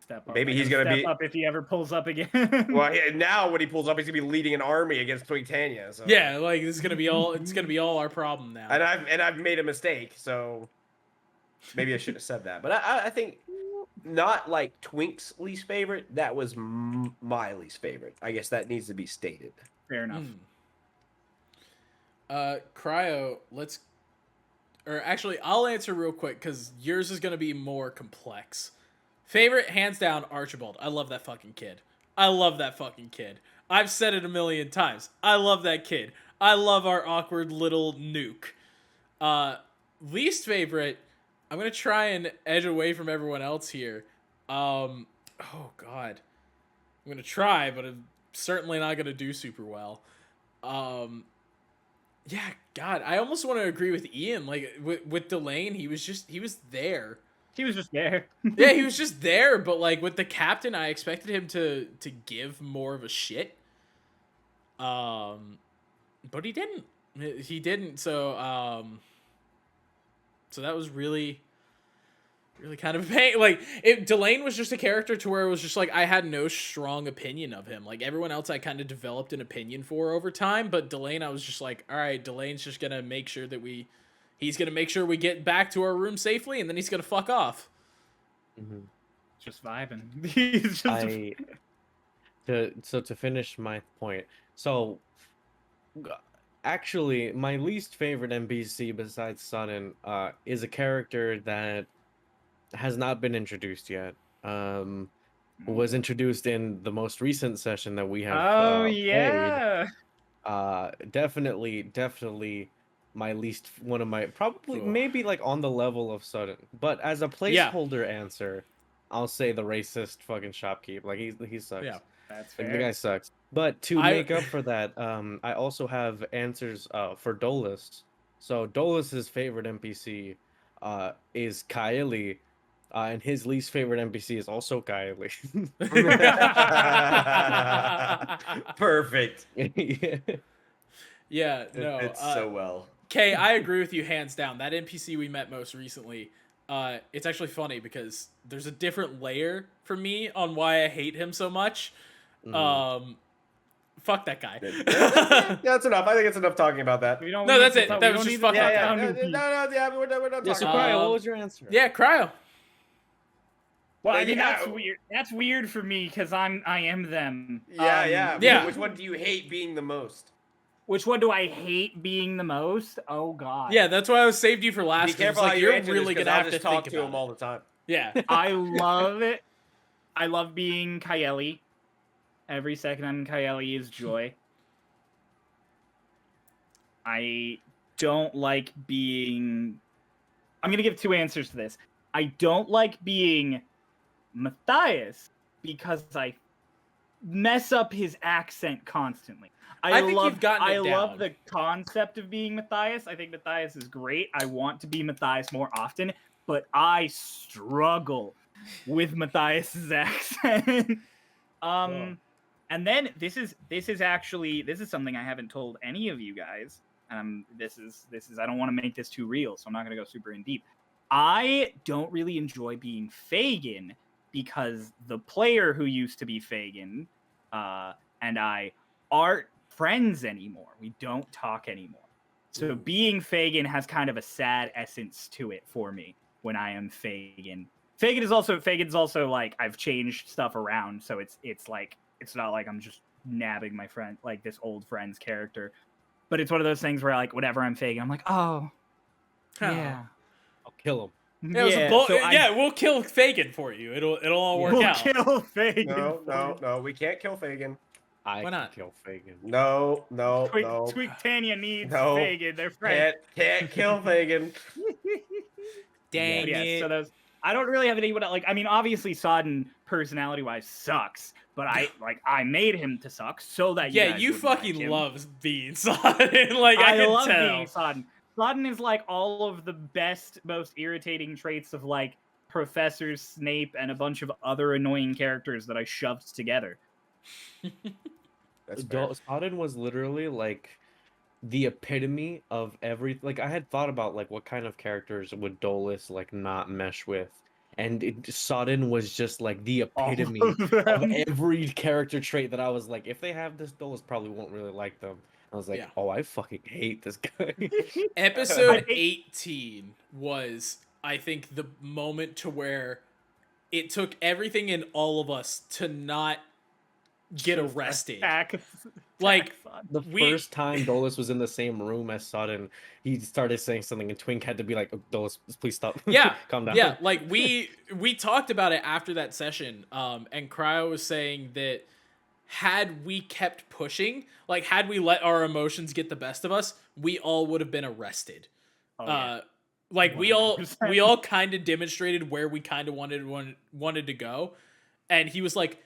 Step up. Maybe Like, he's gonna step be- up if he ever pulls up again. Well, now when he pulls up, he's gonna be leading an army against Twigtania. So. yeah. Like this is gonna be all. It's gonna be all our problem now. And I've made a mistake, so maybe I shouldn't have said that. But I think not like Twink's least favorite. That was my least favorite. I guess that needs to be stated. Fair enough. Cryo, or actually, I'll answer real quick because yours is gonna be more complex. Favorite, hands down, Archibald. I love that fucking kid. I love that fucking kid. I've said it a million times. I love that kid. I love our awkward little nuke. Least favorite, I'm gonna try and edge away from everyone else here. Oh god. I'm gonna try, but I'm certainly not gonna do super well. Yeah, God, I almost want to agree with Ian. Like with Delane, he was there. He was just there. Yeah, he was just there, but like with the captain, I expected him to give more of a shit. But he didn't. He didn't. So so that was really kind of pain. Like Delane was just a character to where it was just like I had no strong opinion of him. Like everyone else, I kind of developed an opinion for over time, but Delane, I was just like, all right, Delane's just gonna make sure that he's gonna make sure we get back to our room safely, and then he's gonna fuck off. Mm-hmm. Just vibing. He's just to finish my point, so actually my least favorite NPC besides Sudden is a character that has not been introduced yet. Was introduced in the most recent session that we have yeah. played. Definitely my least, one of my, probably maybe like on the level of Sudden, but as a placeholder answer, I'll say the racist fucking shopkeep. Like he sucks. Yeah, that's fair. Like, the guy sucks. But to make up for that, I also have answers for Dolus. So Dolus's favorite NPC is Kylie. And his least favorite NPC is also Kylie. Perfect. Yeah, no. It's so well. Kay, I agree with you hands down. That NPC we met most recently, it's actually funny because there's a different layer for me on why I hate him so much. Fuck that guy. Yeah, that's enough. I think it's enough talking about that. No, that's it. That was just fuck that guy. We're not Yeah, talking so about Cryo, what was your answer? Yeah, Cryo. Well, I mean, that's weird. That's weird for me because I am them. Yeah. Which one do you hate being the most? Which one do I hate being the most? Oh God. Yeah, that's why I saved you for last. Be careful like, how you're answer really this, gonna have I'll to just talk think to about him all the time. Yeah. I love it. I love being Kaeli. Every second I'm Kaeli is joy. I don't like being... I'm going to give two answers to this. I don't like being Matthias because I mess up his accent constantly. I think you've gotten it love down. the concept of being Matthias. I think Matthias is great. I want to be Matthias more often, but I struggle with Matthias's accent. And then this is something I haven't told any of you guys. This is I don't want to make this too real, so I'm not going to go super in deep. I don't really enjoy being Fagin because the player who used to be Fagin and I aren't friends anymore. We don't talk anymore. So being Fagin has kind of a sad essence to it for me when I am Fagin. Fagin's also like I've changed stuff around, so it's like it's not like I'm just nabbing my friend like this old friend's character. But it's one of those things where like whenever I'm Fagin, I'm like, oh. Yeah. I'll kill him. Yeah, we'll kill Fagin for you. It'll all work out. We'll kill Fagin. No, we can't kill Fagin. Why not? Kill Fagin. No. Squeak Tanya needs Fagin. They're friends. Can't kill Fagin. Dang it. So those. I don't really have anyone like. I mean, obviously, Sodden personality-wise sucks, but I made him to suck so that you fucking love being Sodden. Like I can love tell. being Sodden. Sodden is like all of the best, most irritating traits of like Professor Snape and a bunch of other annoying characters that I shoved together. Sodden was literally like the epitome of every, like I had thought about like what kind of characters would Dolus like not mesh with, and Sodden was just like the epitome of every character trait that I was like, if they have this, Dolus probably won't really like them. I was like, oh, I fucking hate this guy. Episode 18 was, I think, the moment to where it took everything in all of us to not get arrested. Like, The We- first time Dolus was in the same room as Sodden, he started saying something, and Twink had to be like, oh, Dolus, please stop. yeah, Calm down. yeah, like we talked about it after that session, and Cryo was saying that had we kept pushing, like had we let our emotions get the best of us, we all would have been arrested. Oh, yeah. Like we 100%. all kind of demonstrated where we kind of wanted to go, and he was like,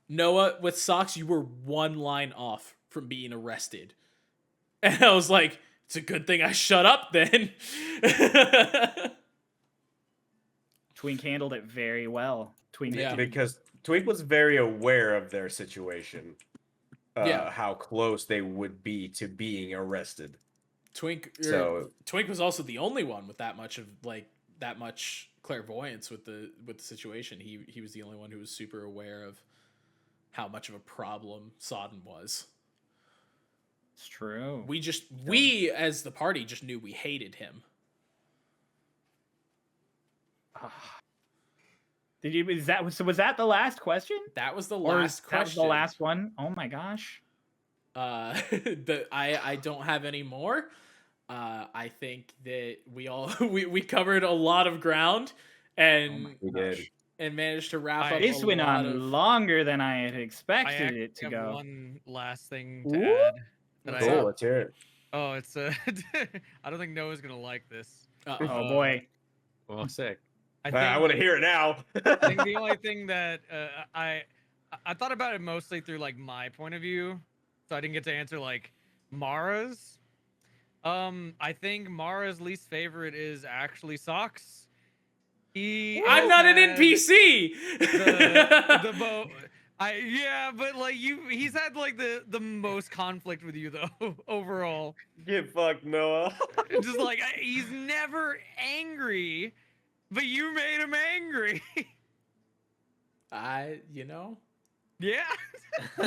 Noah, with Socks, you were one line off from being arrested, and I was like, it's a good thing I shut up then. Twink handled it very well. Twink Yeah. Because Twink was very aware of their situation. Yeah. How close they would be to being arrested. Twink was also the only one with that much clairvoyance with the situation. He was the only one who was super aware of how much of a problem Sodden was. It's true. We as the party just knew we hated him. Did you? Was that the last question? That was the Or last question. That was the last one. Oh my gosh. I don't have any more. I think that we covered a lot of ground and We did. and managed to wrap up. This a went lot on of... longer than I had I expected actually it to have go. one last thing to Ooh. add. That Cool, let's hear it. Oh, it's I don't think Noah's gonna like this. Uh-oh. Oh boy. Well, sick. I want to hear it now. I think the only thing that I thought about it mostly through like my point of view, so I didn't get to answer like Mara's. I think Mara's least favorite is actually Socks. I'm not an NPC. Yeah, but like he's had like the most conflict with you though overall. Get fucked, Noah. Just like he's never angry, but you made him angry. Yeah.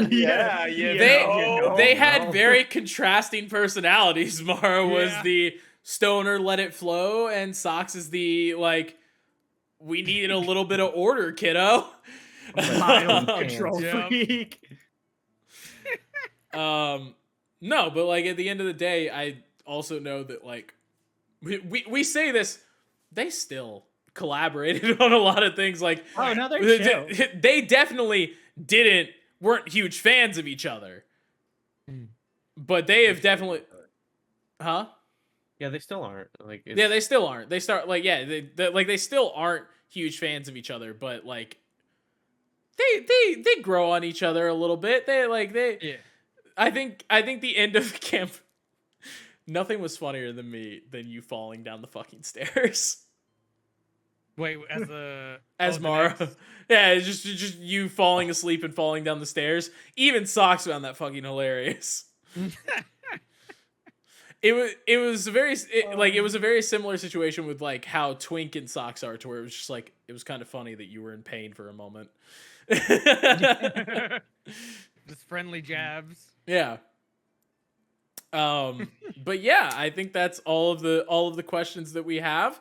Yeah, They had very contrasting personalities. Mara was Yeah. the stoner, let it flow, and Socks is the like, we needed a little bit of order, kiddo. Mild control Yep. freak. No, but like at the end of the day, I also know that like we say this, they still collaborated on a lot of things. Like, Oh, no, they're chill. they definitely weren't huge fans of each other, but they have definitely, huh? Yeah, they still aren't. Like, Yeah, they still aren't. They start like, yeah, they still aren't huge fans of each other, but like they grow on each other a little bit. Yeah. I think the end of the camp, nothing was funnier than you falling down the fucking stairs. Wait, as As Mara. Yeah, it's just you falling asleep and falling down the stairs. Even Socks found that fucking hilarious. It was a very similar situation with like how Twink and Socks are, to where it was just like, it was kind of funny that you were in pain for a moment. Just friendly jabs. Yeah. But yeah, I think that's all of the questions that we have.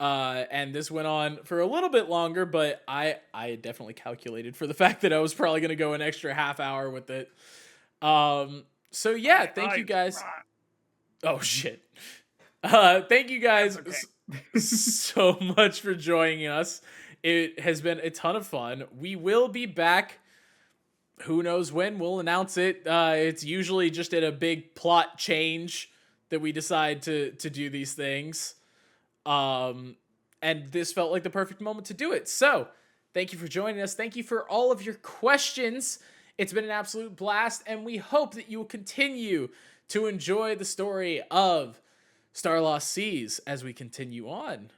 And this went on for a little bit longer, but I definitely calculated for the fact that I was probably going to go an extra half hour with it. So yeah, thank you guys. Oh shit. Thank you guys so much for joining us. It has been a ton of fun. We will be back. Who knows when? We'll announce it. It's usually just at a big plot change that we decide to do these things. And this felt like the perfect moment to do it. So, thank you for joining us. Thank you for all of your questions. It's been an absolute blast, and we hope that you will continue to enjoy the story of Starlost Seas as we continue on.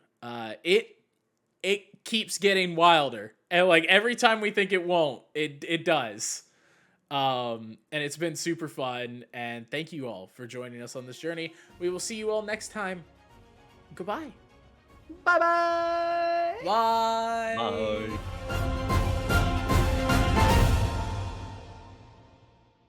It keeps getting wilder, and like every time we think it won't, it does. And it's been super fun, and thank you all for joining us on this journey. We will see you all next time. Goodbye. Bye-bye. Bye.